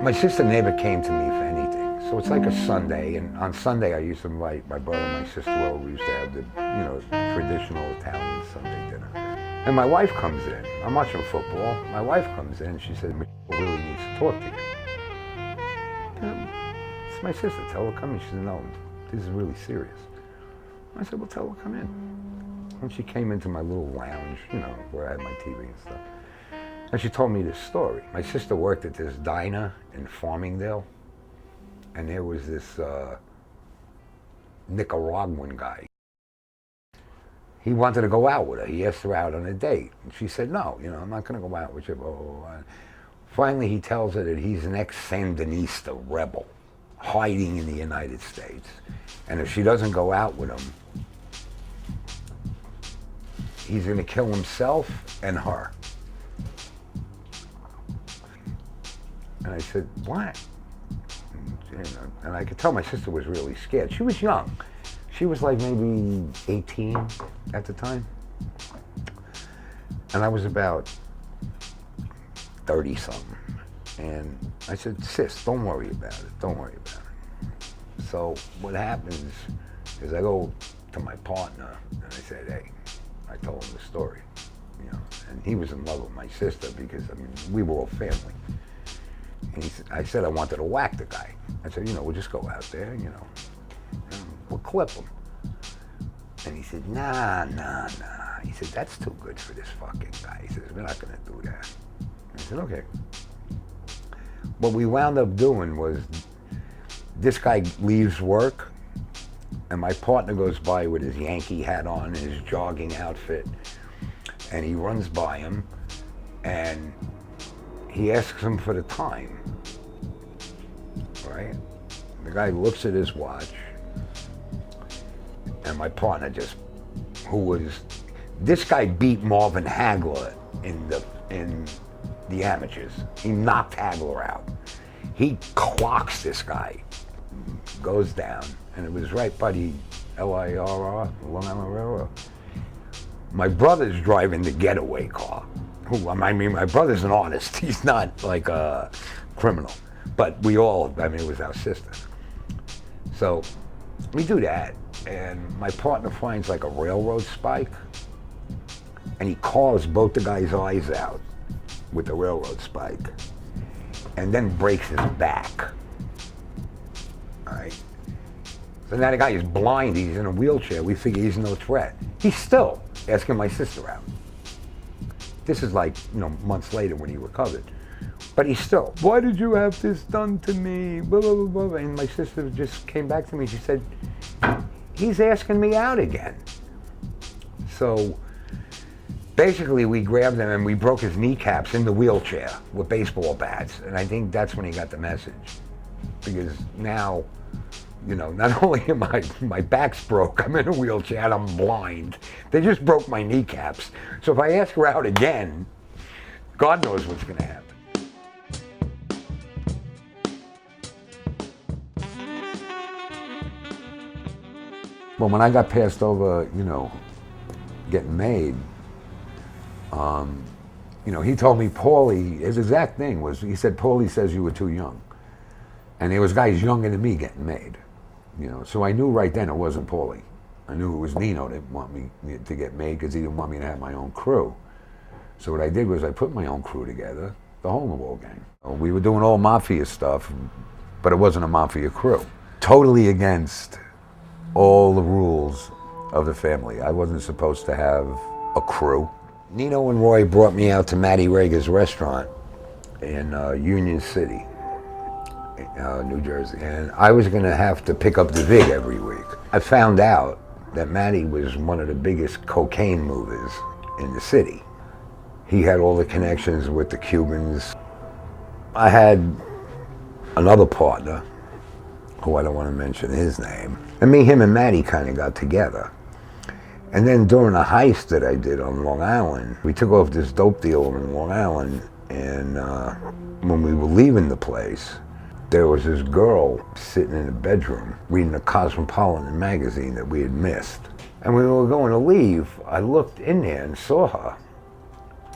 My sister never came to me for anything. So it's like a Sunday, and on Sunday I used to invite my brother and my sister over. We used to have the, traditional Italian Sunday dinner. And my wife comes in. I'm watching football. My wife comes in and she said, Michelle really needs to talk to you. It's my sister, tell her come in. She said, no, this is really serious. I said, well, tell her come in. And she came into my little lounge, where I had my TV and stuff. And she told me this story. My sister worked at this diner in Farmingdale, and there was this Nicaraguan guy. He wanted to go out with her. He asked her out on a date. And she said, no, I'm not going to go out with you. Blah, blah, blah. Finally, he tells her that he's an ex-Sandinista rebel hiding in the United States. And if she doesn't go out with him, he's going to kill himself and her. And I said, what? And I could tell my sister was really scared. She was young. She was like maybe 18 at the time. And I was about 30-something. And I said, sis, don't worry about it. Don't worry about it. So what happens is I go to my partner and I said, hey, I told him the story. And he was in love with my sister because, we were all family. And I said I wanted to whack the guy. I said, we'll just go out there, and we'll clip him. And he said, nah. He said, that's too good for this fucking guy. He says, we're not going to do that. I said, okay. What we wound up doing was, this guy leaves work, and my partner goes by with his Yankee hat on and his jogging outfit, and he runs by him, and he asks him for the time, right? The guy looks at his watch, and my partner this guy beat Marvin Hagler in the amateurs. He knocked Hagler out. He clocks this guy, goes down, and it was right by the LIRR, Long Island Railroad. My brother's driving the getaway car. My brother's an artist. He's not like a criminal. But we all, it was our sister. So we do that, and my partner finds like a railroad spike, and he carves both the guy's eyes out with the railroad spike, and then breaks his back. All right? So now the guy is blind, he's in a wheelchair, we figure he's no threat. He's still asking my sister out. This is like, months later when he recovered. But he's still, why did you have this done to me? Blah, blah, blah, blah. And my sister just came back to me, she said, he's asking me out again. So basically we grabbed him and we broke his kneecaps in the wheelchair with baseball bats. And I think that's when he got the message. Because now, not only am my back's broke, I'm in a wheelchair and I'm blind. They just broke my kneecaps. So if I ask her out again, God knows what's gonna happen. Well, when I got passed over, getting made, he told me, Paulie, his exact thing was, he said, Paulie says you were too young. And there was guys younger than me getting made. So I knew right then it wasn't Paulie. I knew it was Nino that didn't want me to get made because he didn't want me to have my own crew. So what I did was I put my own crew together, the Hole in the Wall gang. We were doing all mafia stuff, but it wasn't a mafia crew. Totally against all the rules of the family. I wasn't supposed to have a crew. Nino and Roy brought me out to Matty Rager's restaurant in Union City, New Jersey, and I was gonna have to pick up the vig every week. I found out that Matty was one of the biggest cocaine movers in the city. He had all the connections with the Cubans. I had another partner, who I don't want to mention his name, and him and Matty kind of got together. And then during a heist that I did on Long Island, we took off this dope dealer in Long Island, and when we were leaving the place, there was this girl sitting in the bedroom reading a Cosmopolitan magazine that we had missed. And when we were going to leave, I looked in there and saw her.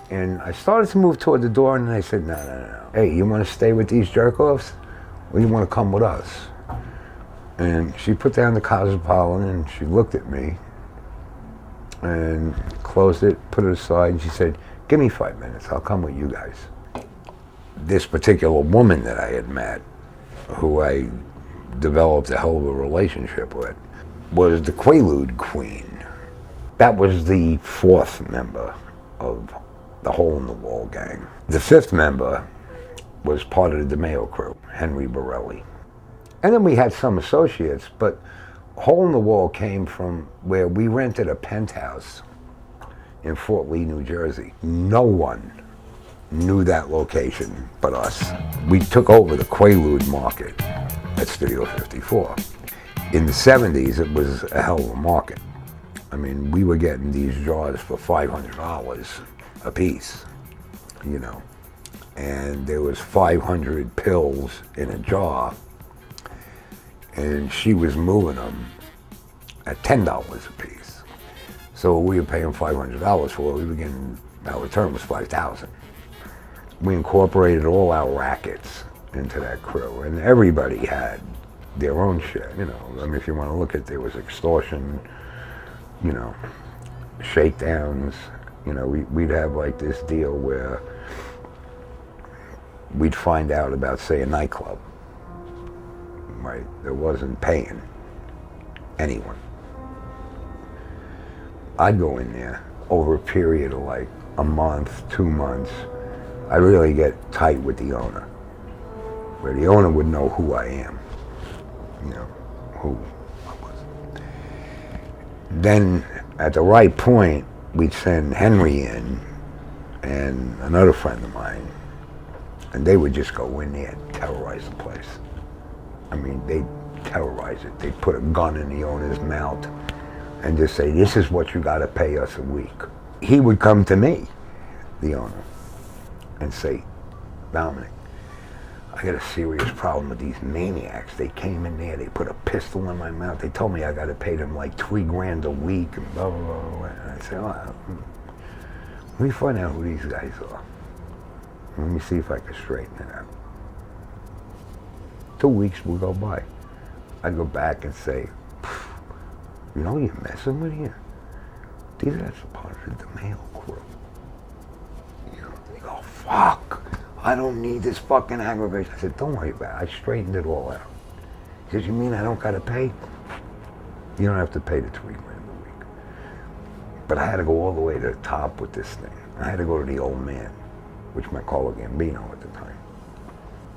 And I started to move toward the door, and then I said, no, no, no. Hey, you want to stay with these jerk-offs, or you want to come with us? And she put down the Cosmopolitan, and she looked at me, and closed it, put it aside, and she said, give me 5 minutes, I'll come with you guys. This particular woman that I had met, who I developed a hell of a relationship with, was the Quaalude Queen. That was the fourth member of the Hole in the Wall gang. The fifth member was part of the DeMeo crew, Henry Borelli. And then we had some associates, but Hole in the Wall came from where we rented a penthouse in Fort Lee, New Jersey. No one knew that location but us. We took over the Quaalude market at Studio 54. In the 70s, it was a hell of a market. I mean, we were getting these jars for $500 a piece, you know. And there was 500 pills in a jar, and she was moving them at $10 a piece. So we were paying $500 for it. We were getting, our return was $5,000. We incorporated all our rackets into that crew, and everybody had their own shit, you know. I mean, if you want to look at, there was extortion, you know, shakedowns. You know, we'd have like this deal where we'd find out about, say, a nightclub, right, that wasn't paying anyone. I'd go in there over a period of like a month, 2 months. I'd really get tight with the owner, where the owner would know who I am, you know, who I was. Then at the right point, we'd send Henry in and another friend of mine, and they would just go in there and terrorize the place. I mean, they'd terrorize it. They'd put a gun in the owner's mouth and just say, this is what you gotta pay us a week. He would come to me, the owner, and say, Domenic, I got a serious problem with these maniacs. They came in there, they put a pistol in my mouth. They told me I got to pay them like $3 grand a week and blah, blah, blah, blah. And I said, oh, let me find out who these guys are. Let me see if I can straighten it out. 2 weeks will go by. I'd go back and say, you know you're messing with here? These guys are part of the DeMeo crew. You know, they go, fuck. I don't need this fucking aggravation. I said, don't worry about it. I straightened it all out. He says, you mean I don't gotta pay? You don't have to pay the $3 grand a week. But I had to go all the way to the top with this thing. I had to go to the old man, which my Carlo Gambino at the time.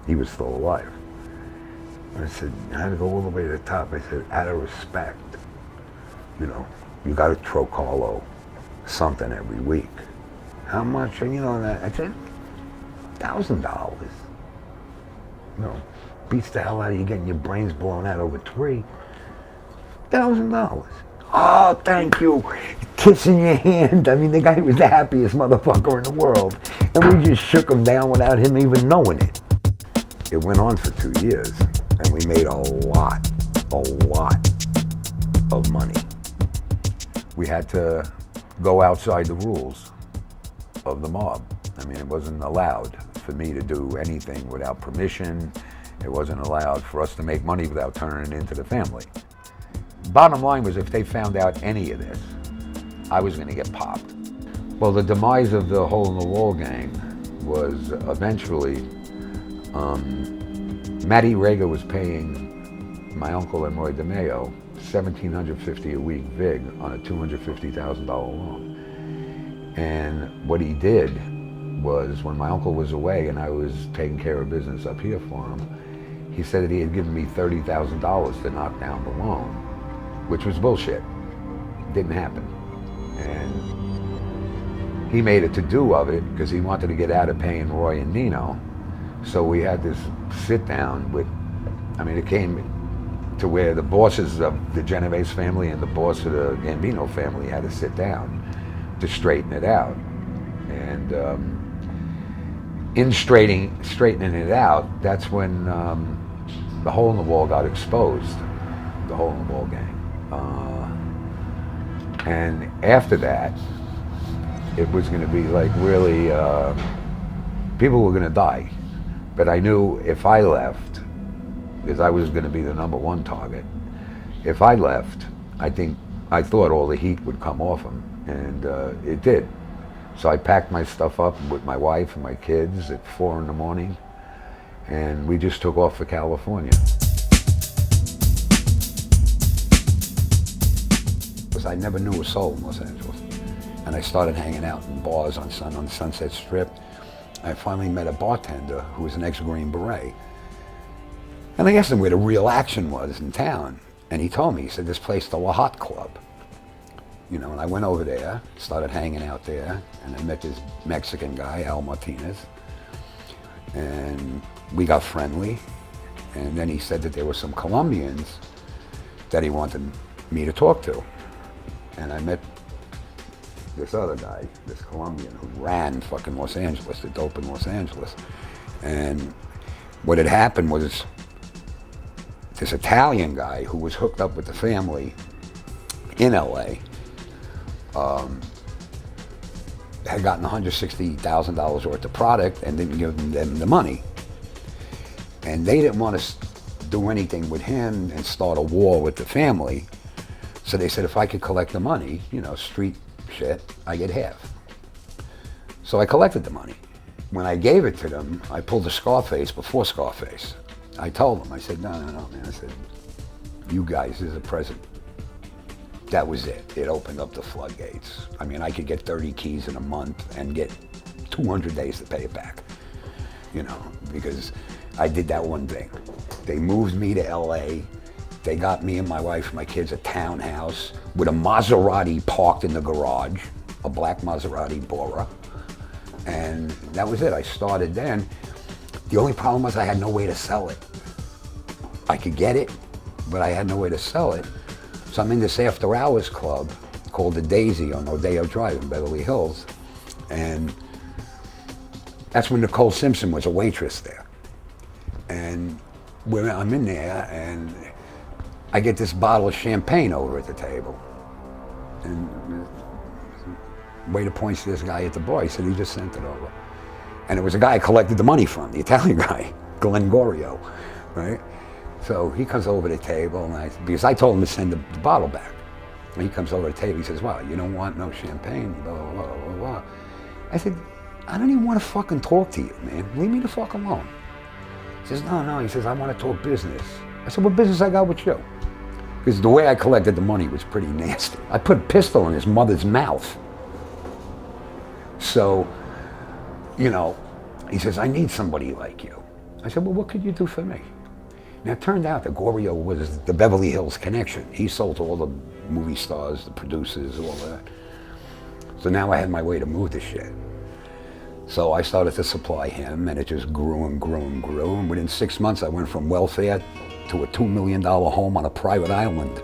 He was still alive. And I said, I had to go all the way to the top. I said, out of respect, you know, you gotta throw Carlo something every week. How much? And you know, and I said, $1,000. You know, beats the hell out of you getting your brains blown out over $3,000. Oh, thank you. Kissing your hand. I mean, the guy was the happiest motherfucker in the world. And we just shook him down without him even knowing it. It went on for 2 years, and we made a lot of money. We had to go outside the rules of the mob. I mean, it wasn't allowed for me to do anything without permission. It wasn't allowed for us to make money without turning it into the family. Bottom line was, if they found out any of this, I was gonna get popped. Well, the demise of the Hole in the Wall gang was eventually, Matty Rega was paying my uncle and Roy DeMeo $1,750 a week vig on a $250,000 loan. And what he did was, when my uncle was away and I was taking care of business up here for him, he said that he had given me $30,000 to knock down the loan, which was bullshit. Didn't happen. And he made a to-do of it because he wanted to get out of paying Roy and Nino. So we had this sit down with, I mean, it came to where the bosses of the Genovese family and the boss of the Gambino family had to sit down to straighten it out. And in straightening it out, that's when the Hole in the Wall got exposed, the Hole in the Wall gang. And after that, it was going to be like really, people were going to die. But I knew if I left, because I was going to be the #1 target, if I left, I thought all the heat would come off him, and it did. So I packed my stuff up with my wife and my kids at 4 in the morning, and we just took off for California. Because I never knew a soul in Los Angeles. And I started hanging out in bars on Sunset Strip. I finally met a bartender who was an ex-Green Beret. And I asked him where the real action was in town. And he told me, he said, this place, the La Hot Club. You know, and I went over there, started hanging out there, and I met this Mexican guy, Al Martinez. And we got friendly. And then he said that there were some Colombians that he wanted me to talk to. And I met this other guy, this Colombian, who ran fucking Los Angeles, the dope in Los Angeles. And what had happened was this Italian guy who was hooked up with the family in LA had gotten $160,000 worth of product and didn't give them the money. And they didn't want to do anything with him and start a war with the family. So they said, if I could collect the money, you know, street shit, I get half. So I collected the money. When I gave it to them, I pulled a Scarface before Scarface. I told them, I said, no, man. I said, you guys is a present. That was it. It opened up the floodgates. I mean, I could get 30 keys in a month and get 200 days to pay it back, you know, because I did that one thing. They moved me to LA. They got me and my wife and my kids a townhouse with a Maserati parked in the garage, a black Maserati Bora. And that was it. I started then. The only problem was I had no way to sell it. I could get it, but I had no way to sell it. So I'm in this after hours club called the Daisy on Rodeo Drive in Beverly Hills. And that's when Nicole Simpson was a waitress there. And I'm in there and I get this bottle of champagne over at the table. And waiter points to this guy at the bar. He said, he just sent it over. And it was a guy I collected the money from, the Italian guy, Glenn Gorio, right? So he comes over to the table, and because I told him to send the bottle back. And he comes over to the table, he says, well, you don't want no champagne, blah, blah, blah, blah, blah. I said, I don't even want to fucking talk to you, man. Leave me the fuck alone. He says, no. He says, I want to talk business. I said, what business I got with you? Because the way I collected the money was pretty nasty. I put a pistol in his mother's mouth. So, you know, he says, I need somebody like you. I said, well, what could you do for me? Now, it turned out that Gorio was the Beverly Hills connection. He sold to all the movie stars, the producers, all that. So now I had my way to move the shit. So I started to supply him, and it just grew and grew and grew. And within 6 months, I went from welfare to a $2 million home on a private island.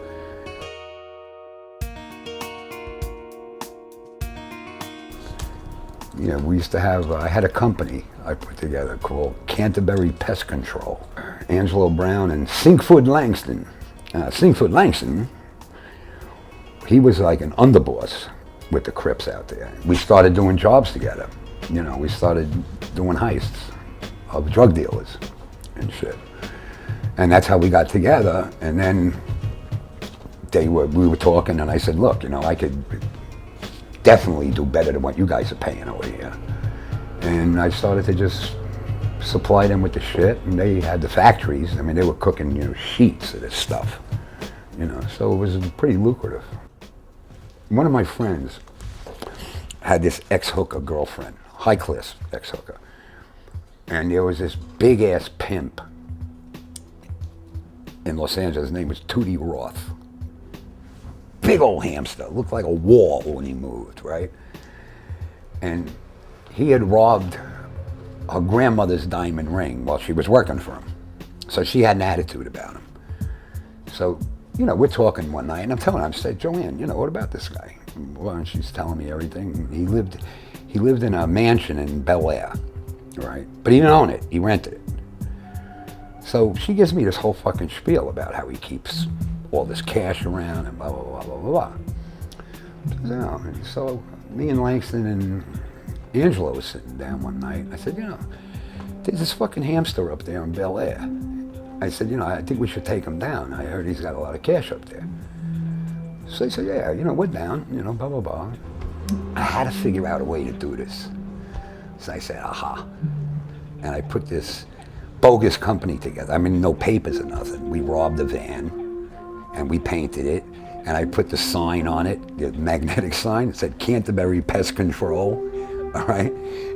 You know, we used to have, I had a company I put together called Canterbury Pest Control. Angelo Brown and Sinkford Langston. Sinkford Langston, he was like an underboss with the Crips out there. We started doing jobs together. You know, we started doing heists of drug dealers and shit. And that's how we got together. And then we were talking, and I said, look, you know, I could definitely do better than what you guys are paying over here. And I started to just supply them with the shit, and they had the factories. I mean, they were cooking, you know, sheets of this stuff, you know, so it was pretty lucrative. One of my friends had this ex-hooker girlfriend, high-class ex-hooker, and there was this big-ass pimp in Los Angeles. His name was Tootie Roth. Big old hamster, looked like a wall when he moved, right? And he had robbed her grandmother's diamond ring while she was working for him. So she had an attitude about him. So, you know, we're talking one night, and I'm telling her, I said, Joanne, you know, what about this guy? Well, and she's telling me everything. He lived in a mansion in Bel Air, right? But he didn't own it, he rented it. So she gives me this whole fucking spiel about how he keeps all this cash around and blah, blah, blah, blah, blah. No. So me and Langston and Angela was sitting down one night. I said, there's this fucking hamster up there in Bel Air. I said, I think we should take him down. I heard he's got a lot of cash up there. So he said, yeah, we're down, blah, blah, blah. I had to figure out a way to do this. So I said, aha. And I put this bogus company together. I mean, no papers or nothing. We robbed a van and we painted it. And I put the sign on it, the magnetic sign. It said Canterbury Pest Control, all right?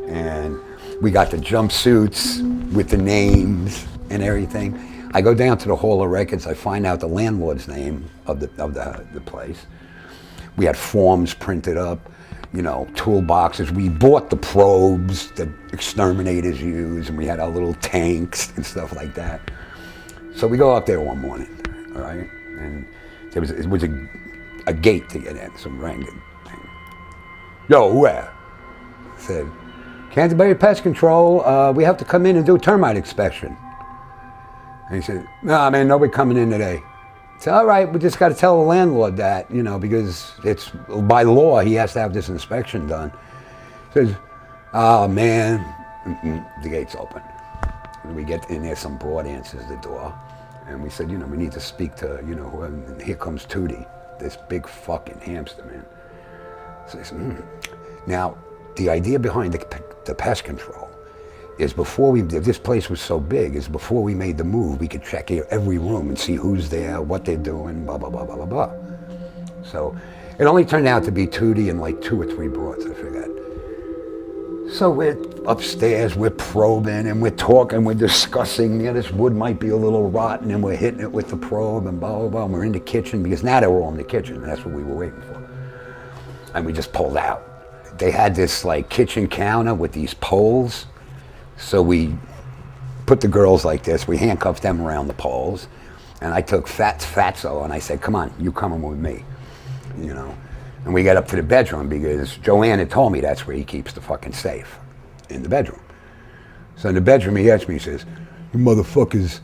And we got the jumpsuits with the names and everything. I go down to the Hall of Records. I find out the landlord's name of the place. We had forms printed up, toolboxes. We bought the probes that exterminators use, and we had our little tanks and stuff like that. So we go up there one morning, all right? And it was a gate to get in, some rang. Yo, where? I said, Canterbury Pest Control, we have to come in and do a termite inspection. And he said, no, man, nobody coming in today. I said, all right, we just got to tell the landlord that, because it's by law, he has to have this inspection done. He says, oh, man, the gate's open. And we get in there, some broad answers the door. And we said, we need to speak to, whoever. And here comes Tootie, this big fucking hamster, man. So he said, Now, the idea behind the pest control is this place was so big, is before we made the move, we could check every room and see who's there, what they're doing, blah, blah, blah, blah, blah, blah. So it only turned out to be Tootie and like 2 or 3 broads, I forgot. So we're upstairs, we're probing and we're talking, we're discussing, this wood might be a little rotten, and we're hitting it with the probe and blah, blah, blah. And we're in the kitchen, because now they were all in the kitchen, and that's what we were waiting for. And we just pulled out. They had this like kitchen counter with these poles. So we put the girls like this, we handcuffed them around the poles, and I took Fatso and I said, come on, you coming with me, And we got up to the bedroom because Joanne had told me that's where he keeps the fucking safe, in the bedroom. So in the bedroom he asked me, he says, you motherfuckers,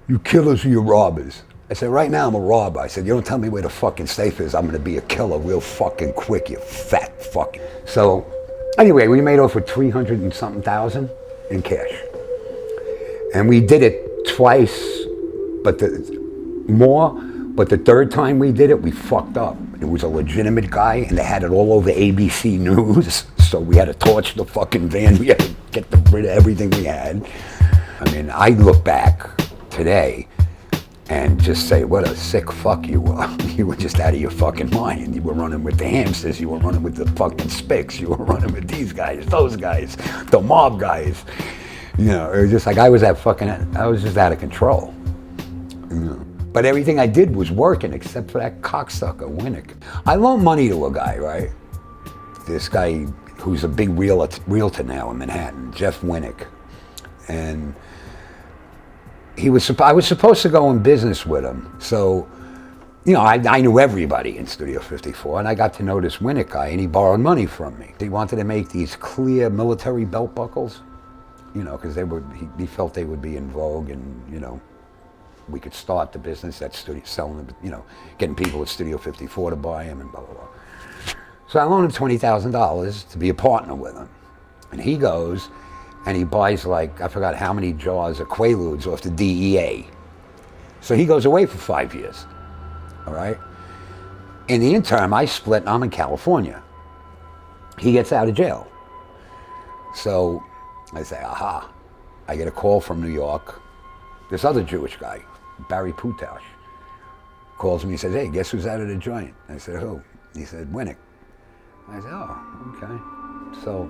you killers or you robbers? I said, right now I'm a robber. I said, you don't tell me where the fucking safe is, I'm gonna be a killer real fucking quick, you fat fucking. So anyway, we made off with 300 and something thousand in cash. And we did it twice, but the third time we did it, we fucked up. It was a legitimate guy, and they had it all over ABC News, so we had to torch the fucking van. We had to get rid of everything we had. I mean, I look back today and just say, what a sick fuck you were. You were just out of your fucking mind. You were running with the hamsters, you were running with the fucking Spicks, you were running with these guys, those guys, the mob guys. It was just like I was just out of control. But everything I did was working except for that cocksucker, Winnick. I loaned money to a guy, right? This guy who's a big realtor now in Manhattan, Jeff Winnick. And I was supposed to go in business with him. So, I knew everybody in Studio 54, and I got to know this Winnick guy, and he borrowed money from me. He wanted to make these clear military belt buckles, because he felt they would be in vogue, and, we could start the business at studio, selling them, getting people at Studio 54 to buy them and blah, blah, blah. So I loaned him $20,000 to be a partner with him. And he goes and he buys I forgot how many jars of Quaaludes off the DEA. So he goes away for 5 years, all right? In the interim, I split and I'm in California. He gets out of jail. So I say, aha. I get a call from New York. This other Jewish guy, Barry Putash, calls me and says, hey, guess who's out of the joint? I said, who? He said, Winnick. I said, oh, okay. So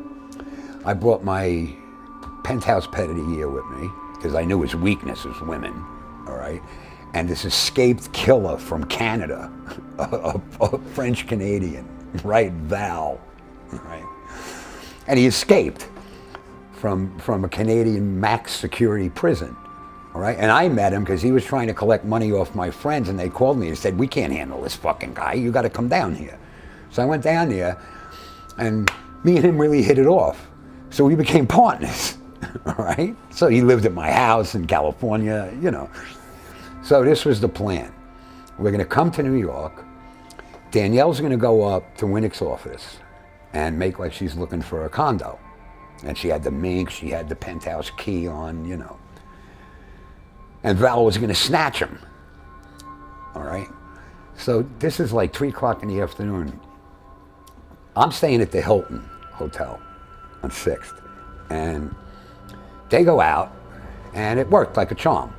I brought my penthouse pet of the year with me because I knew his weakness was women, all right? And this escaped killer from Canada, a French Canadian, right, Val, right? And he escaped from a Canadian max security prison. All right, and I met him because he was trying to collect money off my friends, and they called me and said, we can't handle this fucking guy, you got to come down here. So I went down there, and me and him really hit it off. So we became partners, all right? So he lived at my house in California, So this was the plan. We're going to come to New York. Danielle's going to go up to Winnick's office and make like she's looking for a condo. And she had the mink, she had the penthouse key on, you know. And Val was going to snatch him. All right? So this is like 3 o'clock in the afternoon. I'm staying at the Hilton Hotel on 6th. And they go out, and it worked like a charm,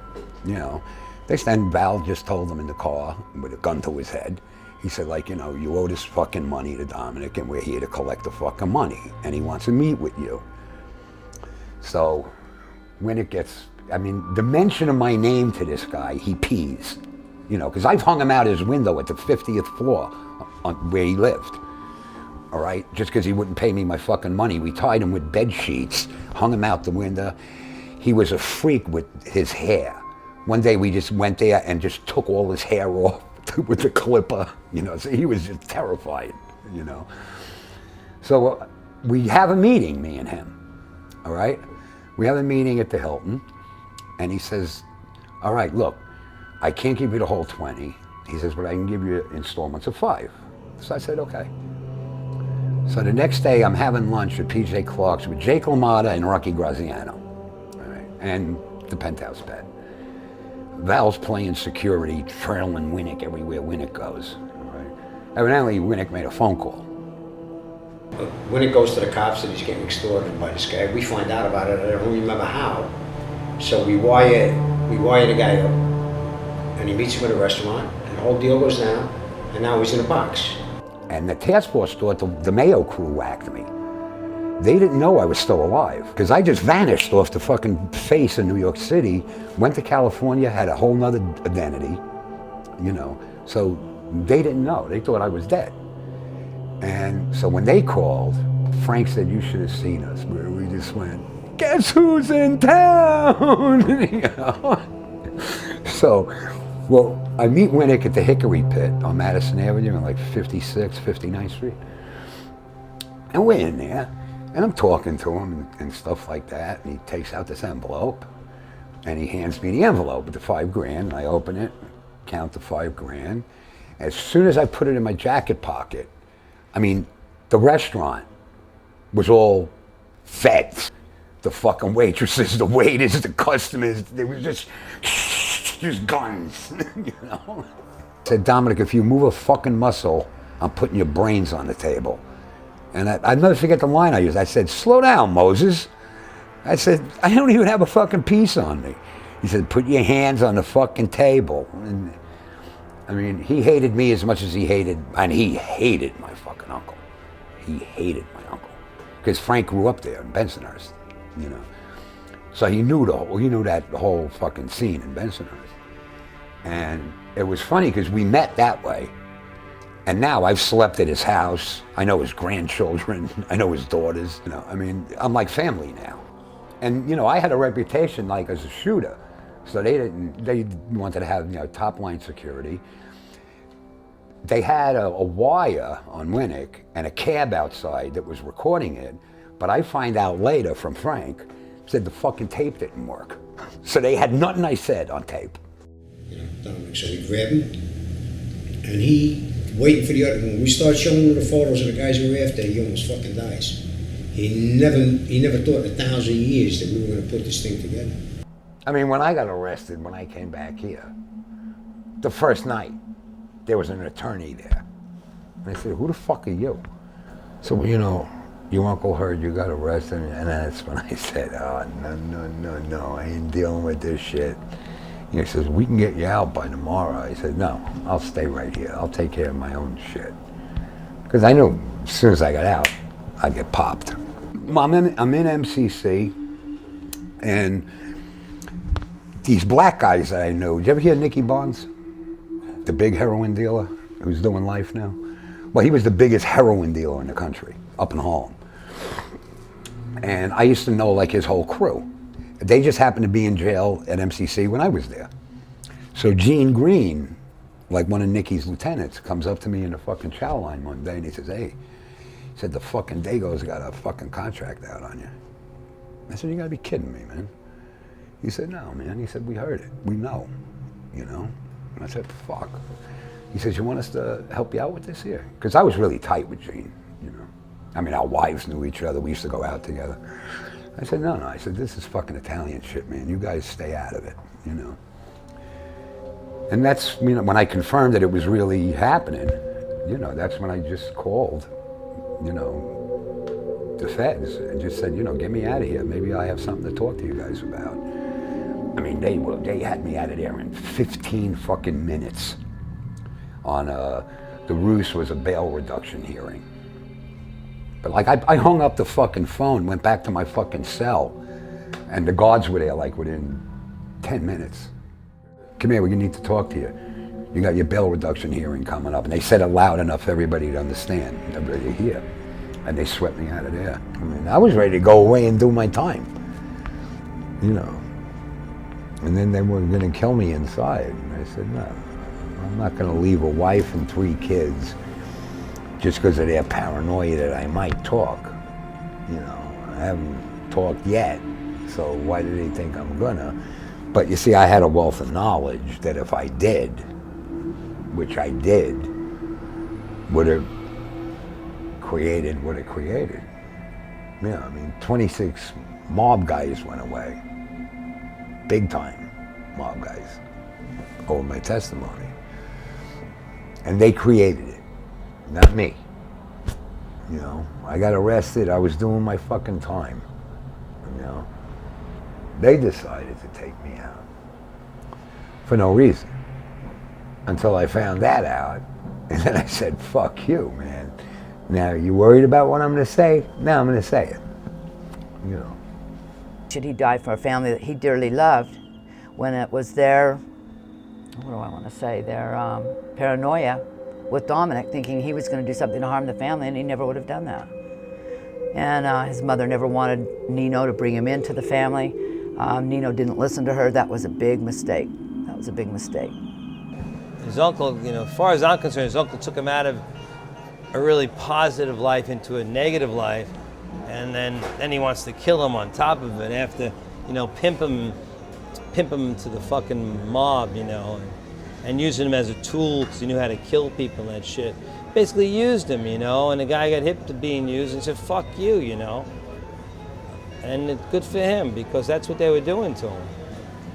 you know. Then Val just told him in the car with a gun to his head. He said, like, you know, you owe this fucking money to Domenic, and we're here to collect the fucking money, and he wants to meet with you. So when it gets, I mean, the mention of my name to this guy, he pees, you know, because I've hung him out his window at the 50th floor on where he lived, all right, just because he wouldn't pay me my fucking money. We tied him with bed sheets, hung him out the window. He was a freak with his hair. One day we just went there and just took all his hair off with the clipper, you know, so he was just terrified, you know. So we have a meeting, me and him, all right? We have a meeting at the Hilton, and he says, all right, look, I can't give you the whole 20. He says, but I can give you installments of 5. So I said, okay. So the next day I'm having lunch at PJ Clark's with Jake LaMotta and Rocky Graziano, all right, and the penthouse bed. Val's playing security, trailing Winnick everywhere Winnick goes, all right? Evidently, Winnick made a phone call. When it goes to the cops that he's getting extorted by this guy, we find out about it. I don't remember how. So we wire the guy up, and he meets him at a restaurant, and the whole deal goes down, and now he's in a box. And the task force thought the Mayo crew whacked me. They didn't know I was still alive, because I just vanished off the fucking face of New York City, went to California, had a whole nother identity, you know. So they didn't know. They thought I was dead. And so when they called, Frank said, you should have seen us. We just went, guess who's in town? You know? So, well, I meet Winnick at the Hickory Pit on Madison Avenue on like 56, 59th Street. And we're in there, and I'm talking to him and stuff like that, and he takes out this envelope, and he hands me the envelope with the $5 grand, and I open it, count the $5 grand. As soon as I put it in my jacket pocket, I mean, the restaurant was all feds. The fucking waitresses, the waiters, the customers, they were just guns, you know? I said, Domenic, if you move a fucking muscle, I'm putting your brains on the table. And I'll never forget the line I used. I said, slow down, Moses. I said, I don't even have a fucking piece on me. He said, put your hands on the fucking table. And I mean, he hated me as much as he hated my fucking uncle. He hated my uncle. Because Frank grew up there in Bensonhurst, you know. So he knew that whole fucking scene in Bensonhurst. And it was funny because we met that way. And now I've slept at his house. I know his grandchildren. I know his daughters. You know, I mean, I'm like family now. And, you know, I had a reputation like as a shooter. So they wanted to have, you know, top line security. They had a wire on Winnick and a cab outside that was recording it. But I find out later from Frank, said the fucking tape didn't work. So they had nothing I said on tape. You know, Domenic, so we grab him, and he, waiting for the other, when we start showing him the photos of the guys we were after, he almost fucking dies. He never thought in 1,000 years that we were gonna put this thing together. I mean, when I got arrested, when I came back here, the first night, there was an attorney there. And I said, who the fuck are you? So, well, you know, your uncle heard you got arrested, and that's when I said, oh, no, I ain't dealing with this shit. He says, we can get you out by tomorrow. I said, no, I'll stay right here. I'll take care of my own shit. Because I knew as soon as I got out, I'd get popped. I'm in MCC, and these black guys that I knew, did you ever hear Nicky Barnes? The big heroin dealer who's doing life now? Well, he was the biggest heroin dealer in the country, up in Harlem. And I used to know like his whole crew. They just happened to be in jail at MCC when I was there. So Gene Green, like one of Nicky's lieutenants, comes up to me in the fucking chow line one day and he says, hey, he said, the fucking Dago's got a fucking contract out on you. I said, you gotta be kidding me, man. He said, no, man. He said, we heard it. We know, you know? And I said, fuck. He says, you want us to help you out with this here? Because I was really tight with Gene, you know. I mean, our wives knew each other. We used to go out together. I said, no. I said, this is fucking Italian shit, man. You guys stay out of it, you know. And that's, you know, when I confirmed that it was really happening, you know, that's when I just called, you know, the feds and just said, you know, get me out of here. Maybe I have something to talk to you guys about. I mean, they had me out of there in 15 fucking minutes on the ruse was a bail reduction hearing. But like, I hung up the fucking phone, went back to my fucking cell, and the guards were there like within 10 minutes. Come here, we need to talk to you. You got your bail reduction hearing coming up. And they said it loud enough for everybody to understand, everybody to hear. And they swept me out of there. I mean, I was ready to go away and do my time, you know. And then they were gonna kill me inside. And I said, no, I'm not gonna leave a wife and 3 kids just because of their paranoia that I might talk. You know, I haven't talked yet, so why do they think I'm gonna? But you see, I had a wealth of knowledge that if I did, which I did, would have created what it created. Yeah, I mean, 26 mob guys went away. Big time mob guys over my testimony. And they created it, not me. You know, I got arrested, I was doing my fucking time, you know. They decided to take me out for no reason until I found that out. And then I said, fuck you, man. Now, you worried about what I'm gonna say? Now I'm gonna say it, you know. He died for a family that he dearly loved when it was their, what do I want to say, their paranoia with Domenic, thinking he was going to do something to harm the family, and he never would have done that. And his mother never wanted Nino to bring him into the family. Nino didn't listen to her. That was a big mistake. That was a big mistake. His uncle, you know, as far as I'm concerned, his uncle took him out of a really positive life into a negative life, and then he wants to kill him on top of it after, you know, pimp him to the fucking mob, you know, and using him as a tool because he knew how to kill people and that shit. Basically used him, you know, and the guy got hip to being used and said, fuck you, you know. And it's good for him because that's what they were doing to him.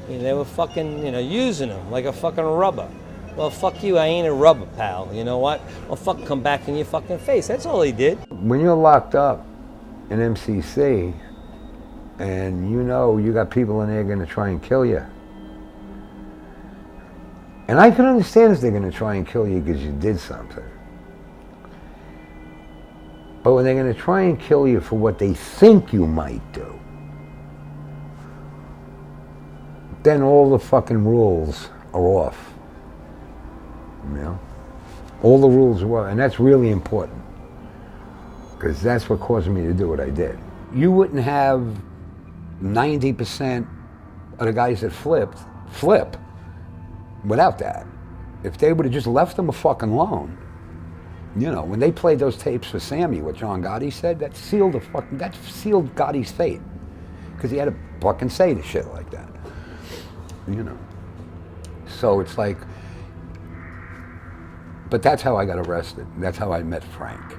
You know, they were fucking, you know, using him like a fucking rubber. Well, fuck you, I ain't a rubber, pal. You know what? Well, fuck, come back in your fucking face. That's all he did. When you're locked up in MCC and you know you got people in there gonna try and kill you. And I can understand if they're gonna try and kill you because you did something. But when they're gonna try and kill you for what they think you might do, then all the fucking rules are off. You know? All the rules are off, and that's really important. Because that's what caused me to do what I did. You wouldn't have 90% of the guys that flip without that. If they would have just left them fucking alone, you know, when they played those tapes for Sammy, what John Gotti said, that sealed Gotti's fate. Because he had to fucking say the shit like that. You know. So it's like, but that's how I got arrested. That's how I met Frank.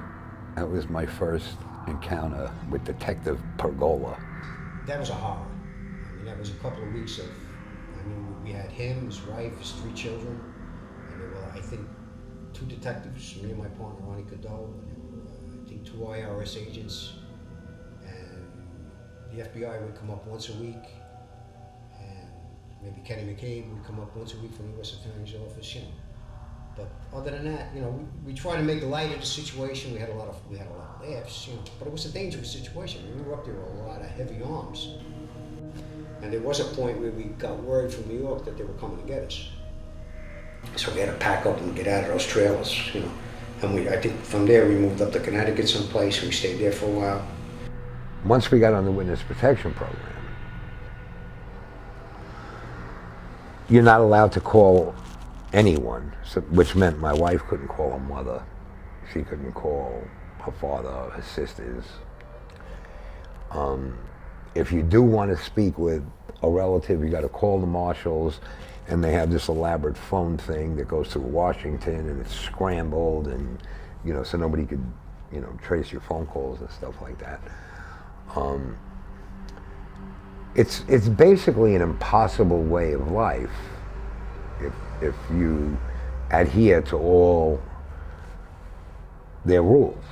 That was my first encounter with Detective Pergola. That was a horror. I mean, that was a couple of weeks of, I mean, we had him, his wife, his 3 children, and there were, I think, 2 detectives, me and my partner, Ronnie Cadell, and there were, I think, 2 IRS agents, and the FBI would come up once a week, and maybe Kenny McCabe would come up once a week from the U.S. Attorney's Office, you know. But other than that, you know, we tried to make light of the situation. We had a lot of laughs, you know. But it was a dangerous situation. We were up there with a lot of heavy arms, and there was a point where we got word from New York that they were coming to get us. So we had to pack up and get out of those trailers, you know. And I think from there we moved up to Connecticut someplace. We stayed there for a while. Once we got on the witness protection program, you're not allowed to call anyone, so, which meant my wife couldn't call her mother. She couldn't call her father or her sisters. If you do want to speak with a relative, you got to call the marshals, and they have this elaborate phone thing that goes through Washington, and it's scrambled, and so nobody could trace your phone calls and stuff like that. It's basically an impossible way of life if you adhere to all their rules.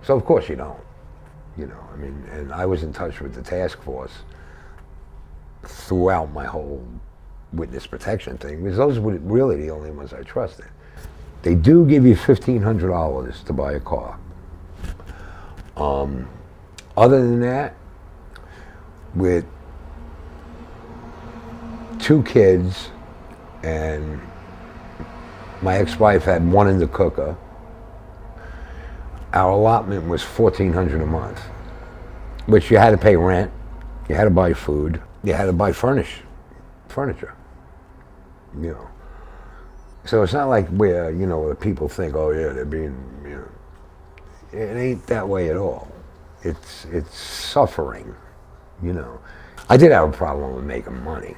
So of course you don't. And I was in touch with the task force throughout my whole witness protection thing, because those were really the only ones I trusted. They do give you $1,500 to buy a car. Other than that, with 2 kids, and my ex-wife had 1 in the cooker, our allotment was $1,400 a month, which you had to pay rent, you had to buy food, you had to buy furniture. So it's not like where, where people think, oh yeah, they're being, it ain't that way at all. It's suffering, I did have a problem with making money,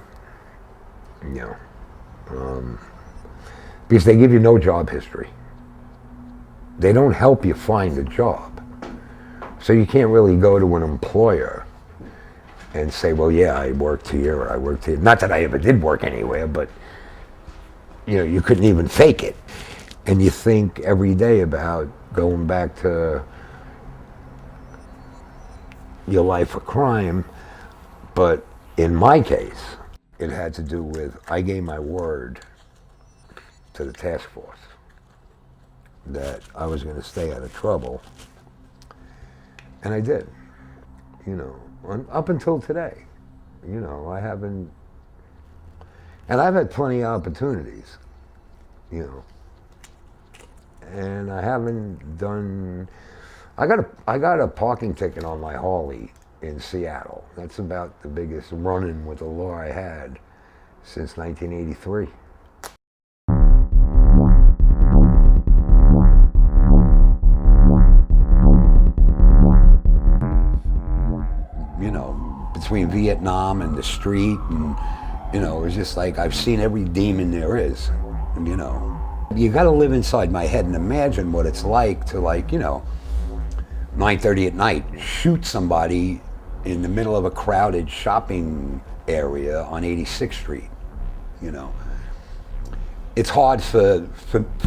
because they give you no job history. They don't help you find a job. So you can't really go to an employer and say, well, yeah, I worked here, or I worked here. Not that I ever did work anywhere, but you couldn't even fake it. And you think every day about going back to your life of crime. But in my case, it had to do with, I gave my word to the task force that I was going to stay out of trouble. And I did, up until today. I haven't, and I've had plenty of opportunities, and I haven't done, I got a parking ticket on my Harley in Seattle. That's about the biggest run-in with the law I had since 1983. Between Vietnam and the street, and it was just like, I've seen every demon there is. You got to live inside my head and imagine what it's like to, 9:30 at night, shoot somebody in the middle of a crowded shopping area on 86th Street. It's hard for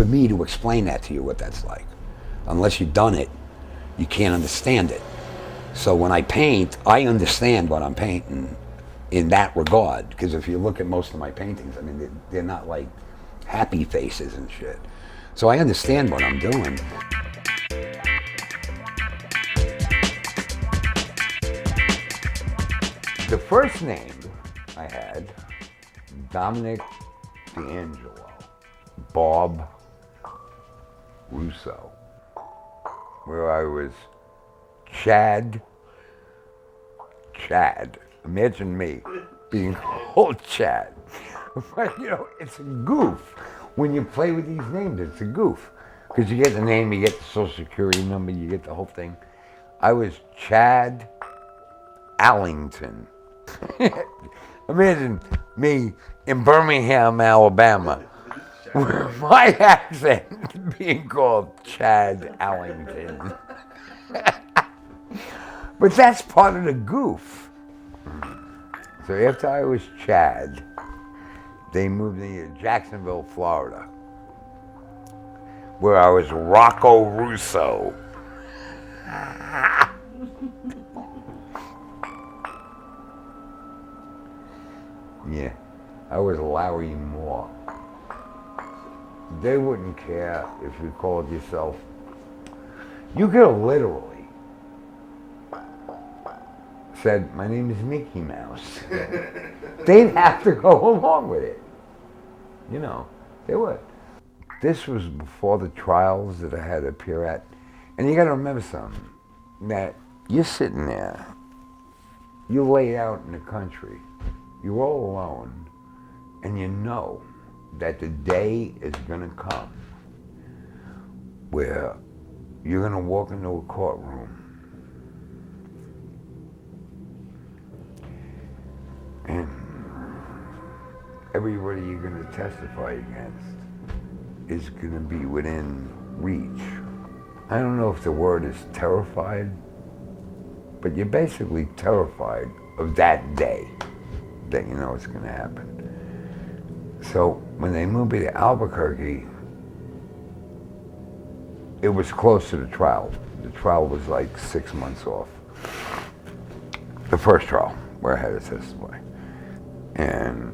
me to explain that to you, what that's like. Unless you've done it, you can't understand it. So when I paint, I understand what I'm painting in that regard, because if you look at most of my paintings, they're not like happy faces and shit. So I understand what I'm doing. The first name I had, Domenic D'Angelo, Bob Russo, where I was Chad. Imagine me being called Chad. But it's a goof. When you play with these names, it's a goof. Because you get the name, you get the social security number, you get the whole thing. I was Chad Allington. Imagine me in Birmingham, Alabama, with my accent being called Chad Allington. But that's part of the goof. So after I was Chad, they moved me to Jacksonville, Florida, where I was Rocco Russo. Yeah, I was Larry Moore. They wouldn't care if you called yourself, you could have literally said, my name is Mickey Mouse. They'd have to go along with it. They would. This was before the trials that I had to appear at. And you got to remember something, that you're sitting there, you're laid out in the country, you're all alone, and you know that the day is going to come where you're going to walk into a courtroom and everybody you're going to testify against is going to be within reach. I don't know if the word is terrified, but you're basically terrified of that day that you know it's going to happen. So when they moved me to Albuquerque, it was close to the trial. The trial was like 6 months off. The first trial where I had to testify. And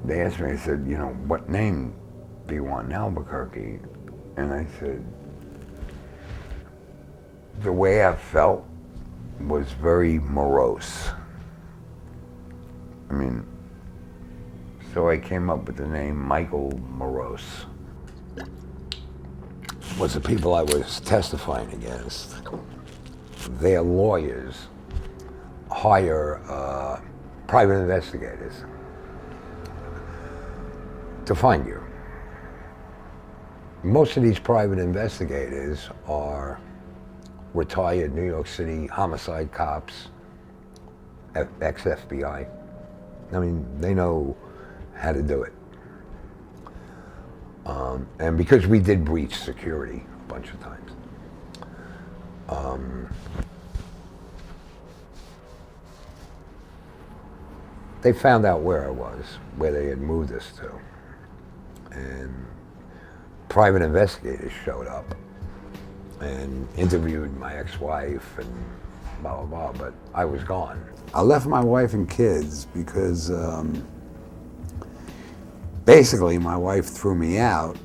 they asked me, they said, you know, what name do you want in Albuquerque? And I said, the way I felt was very morose. I mean, so I came up with the name Michael Morose. Was the people I was testifying against, their lawyers hire private investigators to find you. Most of these private investigators are retired New York City homicide cops, ex-FBI. I mean, they know how to do it. And because we did breach security a bunch of times, they found out where I was, where they had moved us to. And private investigators showed up and interviewed my ex-wife and blah, blah, blah, but I was gone. I left my wife and kids because basically my wife threw me out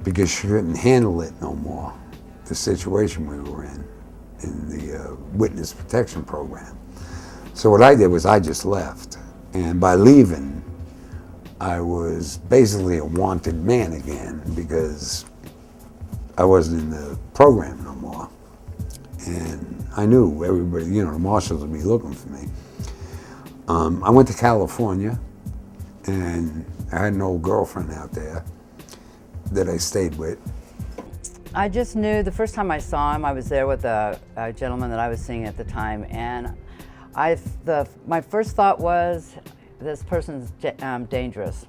because she couldn't handle it no more, the situation we were in the witness protection program. So what I did was I just left. And by leaving, I was basically a wanted man again because I wasn't in the program no more. And I knew everybody, you know, the marshals would be looking for me. I went to California, and I had an old girlfriend out there that I stayed with. I just knew the first time I saw him, I was there with a gentleman that I was seeing at the time, and my first thought was, this person's dangerous.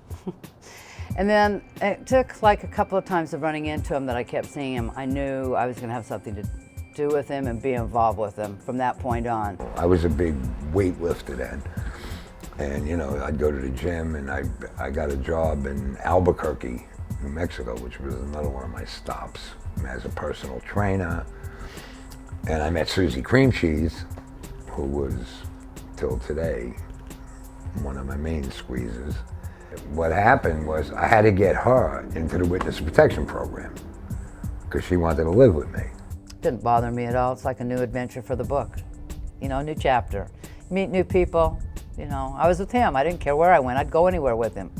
And then it took like a couple of times of running into him that I kept seeing him. I knew I was going to have something to do with him and be involved with him from that point on. I was a big weightlifter then. And you know, I'd go to the gym, and I got a job in Albuquerque, New Mexico, which was another one of my stops as a personal trainer. And I met Susie Cream Cheese, who was, till today, one of my main squeezes. What happened was I had to get her into the witness protection program because she wanted to live with me. Didn't bother me at all. It's like a new adventure for the book. You know, a new chapter. Meet new people. You know, I was with him. I didn't care where I went. I'd go anywhere with him.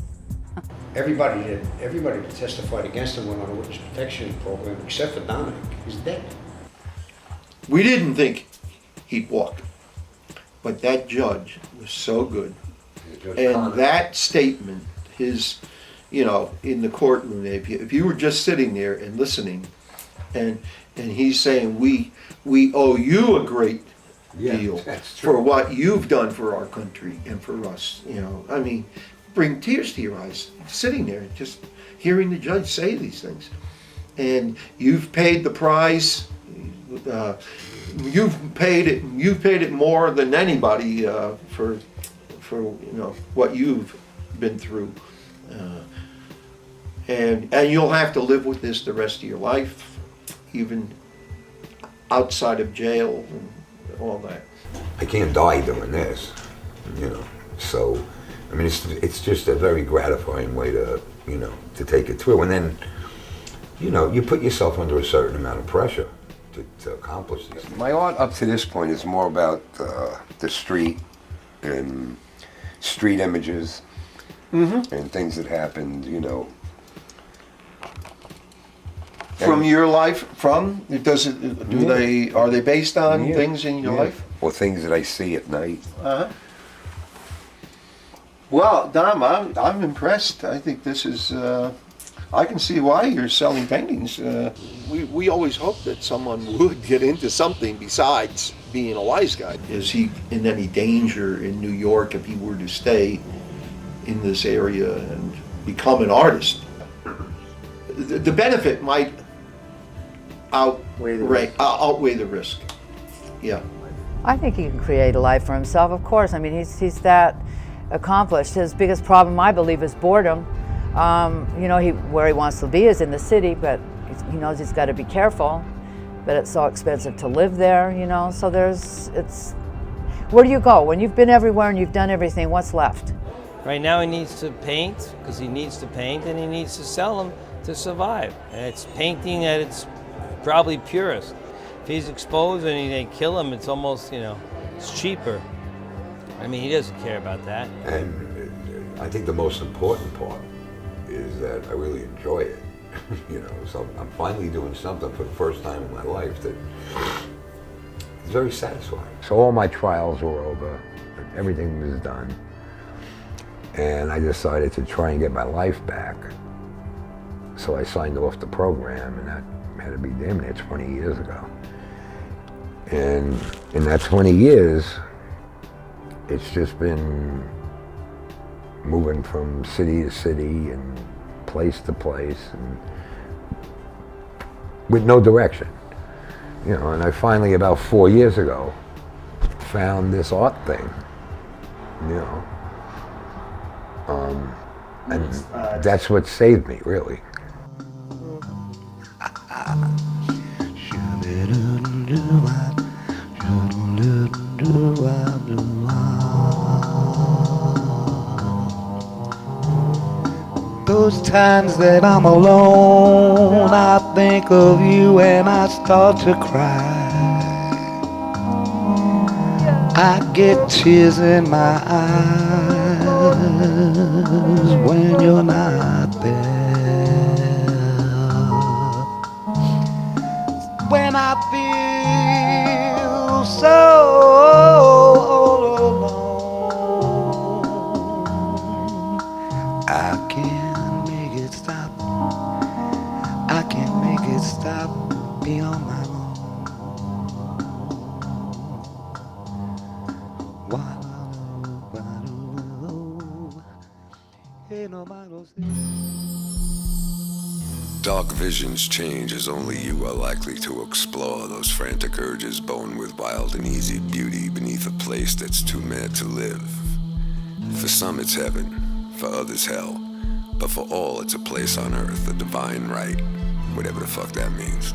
Everybody that testified against him went on a witness protection program except for Domenic. He's dead. We didn't think he'd walk, but that judge was so good. And that statement, his, you know, in the courtroom, if you were just sitting there and listening, and he's saying, we owe you a great deal for what you've done for our country and for us, you know. I mean, bring tears to your eyes, sitting there, just hearing the judge say these things. And you've paid the price, you've paid it more than anybody for you know what you've been through, and you'll have to live with this the rest of your life, even outside of jail and all that. I can't die doing this, you know. So, I mean, it's just a very gratifying way to, you know, to take it through. And then, you know, you put yourself under a certain amount of pressure to accomplish these. My art up to this point is more about the street and street images and things that happened, you know. From your life, are they based on things in your life? Or things that I see at night. Well, Dom, I'm impressed. I think this is, I can see why you're selling paintings. We always hoped that someone would get into something besides being a wise guy. Is he in any danger in New York if he were to stay in this area and become an artist. The benefit might outweigh the risk. Yeah. I think he can create a life for himself, of course. I mean, he's that accomplished. His biggest problem, I believe, is boredom. You know, where he wants to be is in the city, but he knows he's got to be careful. But it's so expensive to live there, you know. So where do you go when you've been everywhere and you've done everything? What's left? Right now he needs to paint because he needs to paint, and he needs to sell them to survive. And it's painting at its probably purest. If he's exposed and they kill him, it's almost, you know, it's cheaper. I mean, he doesn't care about that. And I think the most important part is that I really enjoy it. You know, so I'm finally doing something for the first time in my life that is very satisfying. So all my trials were over, everything was done, and I decided to try and get my life back. So I signed off the program, and that had to be damn near 20 years ago. And in that 20 years, it's just been moving from city to city and place to place, and with no direction, you know. And I finally, about 4 years ago, found this art thing, you know, and that's what saved me, really. Those times that I'm alone, I think of you and I start to cry. I get tears in my eyes when you're not there. When I feel so all alone, I can't make it stop. I can't make it stop. Be on my own. Dark visions change as only you are likely to explore those frantic urges born with wild and easy beauty beneath a place that's too mad to live. For some it's heaven, for others hell, but for all it's a place on earth, a divine right, whatever the fuck that means.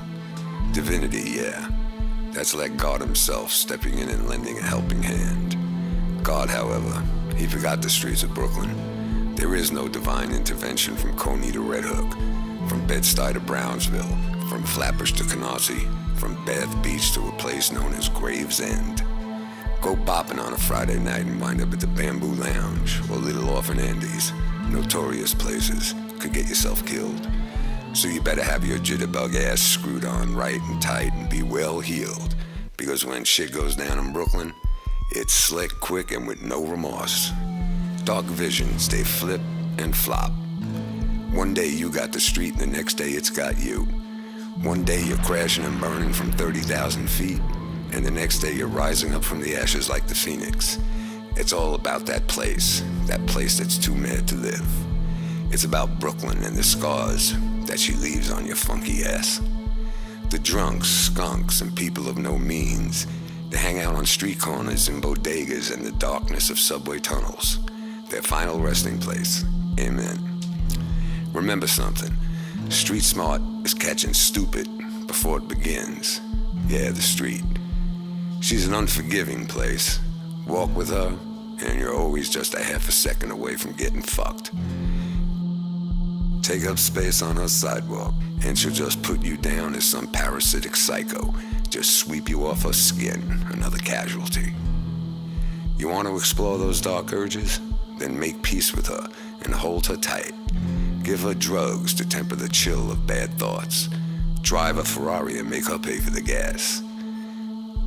Divinity, yeah, that's like God himself stepping in and lending a helping hand. God, however, he forgot the streets of Brooklyn. There is no divine intervention from Coney to Red Hook, from Bed-Stuy to Brownsville, from Flatbush to Canarsie, from Bath Beach to a place known as Gravesend. Go bopping on a Friday night and wind up at the Bamboo Lounge or Little Orphan Andy's. Notorious places, could get yourself killed. So you better have your jitterbug ass screwed on right and tight and be well heeled, because when shit goes down in Brooklyn, it's slick, quick, and with no remorse. Dark visions, they flip and flop. One day you got the street and the next day it's got you. One day you're crashing and burning from 30,000 feet, and the next day you're rising up from the ashes like the phoenix. It's all about that place that's too mad to live. It's about Brooklyn and the scars that she leaves on your funky ass. The drunks, skunks, and people of no means, they hang out on street corners and bodegas in the darkness of subway tunnels. Their final resting place. Amen. Remember something. Street smart is catching stupid before it begins. Yeah, the street. She's an unforgiving place. Walk with her, and you're always just a half a second away from getting fucked. Take up space on her sidewalk, and she'll just put you down as some parasitic psycho. Just sweep you off her skin, another casualty. You want to explore those dark urges? Then make peace with her and hold her tight. Give her drugs to temper the chill of bad thoughts. Drive a Ferrari and make her pay for the gas.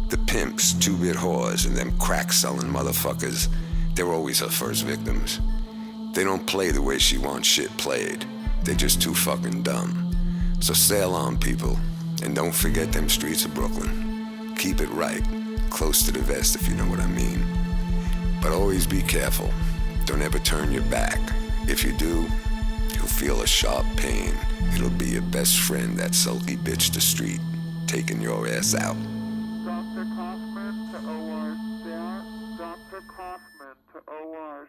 The pimps, two-bit whores, and them crack-selling motherfuckers, they're always her first victims. They don't play the way she wants shit played. They're just too fucking dumb. So sail on, people, and don't forget them streets of Brooklyn. Keep it right, close to the vest if you know what I mean. But always be careful. Don't ever turn your back. If you do, you'll feel a sharp pain. It'll be your best friend, that sulky bitch the street, taking your ass out. Dr. Kaufman to OR. Dr. Kaufman to OR.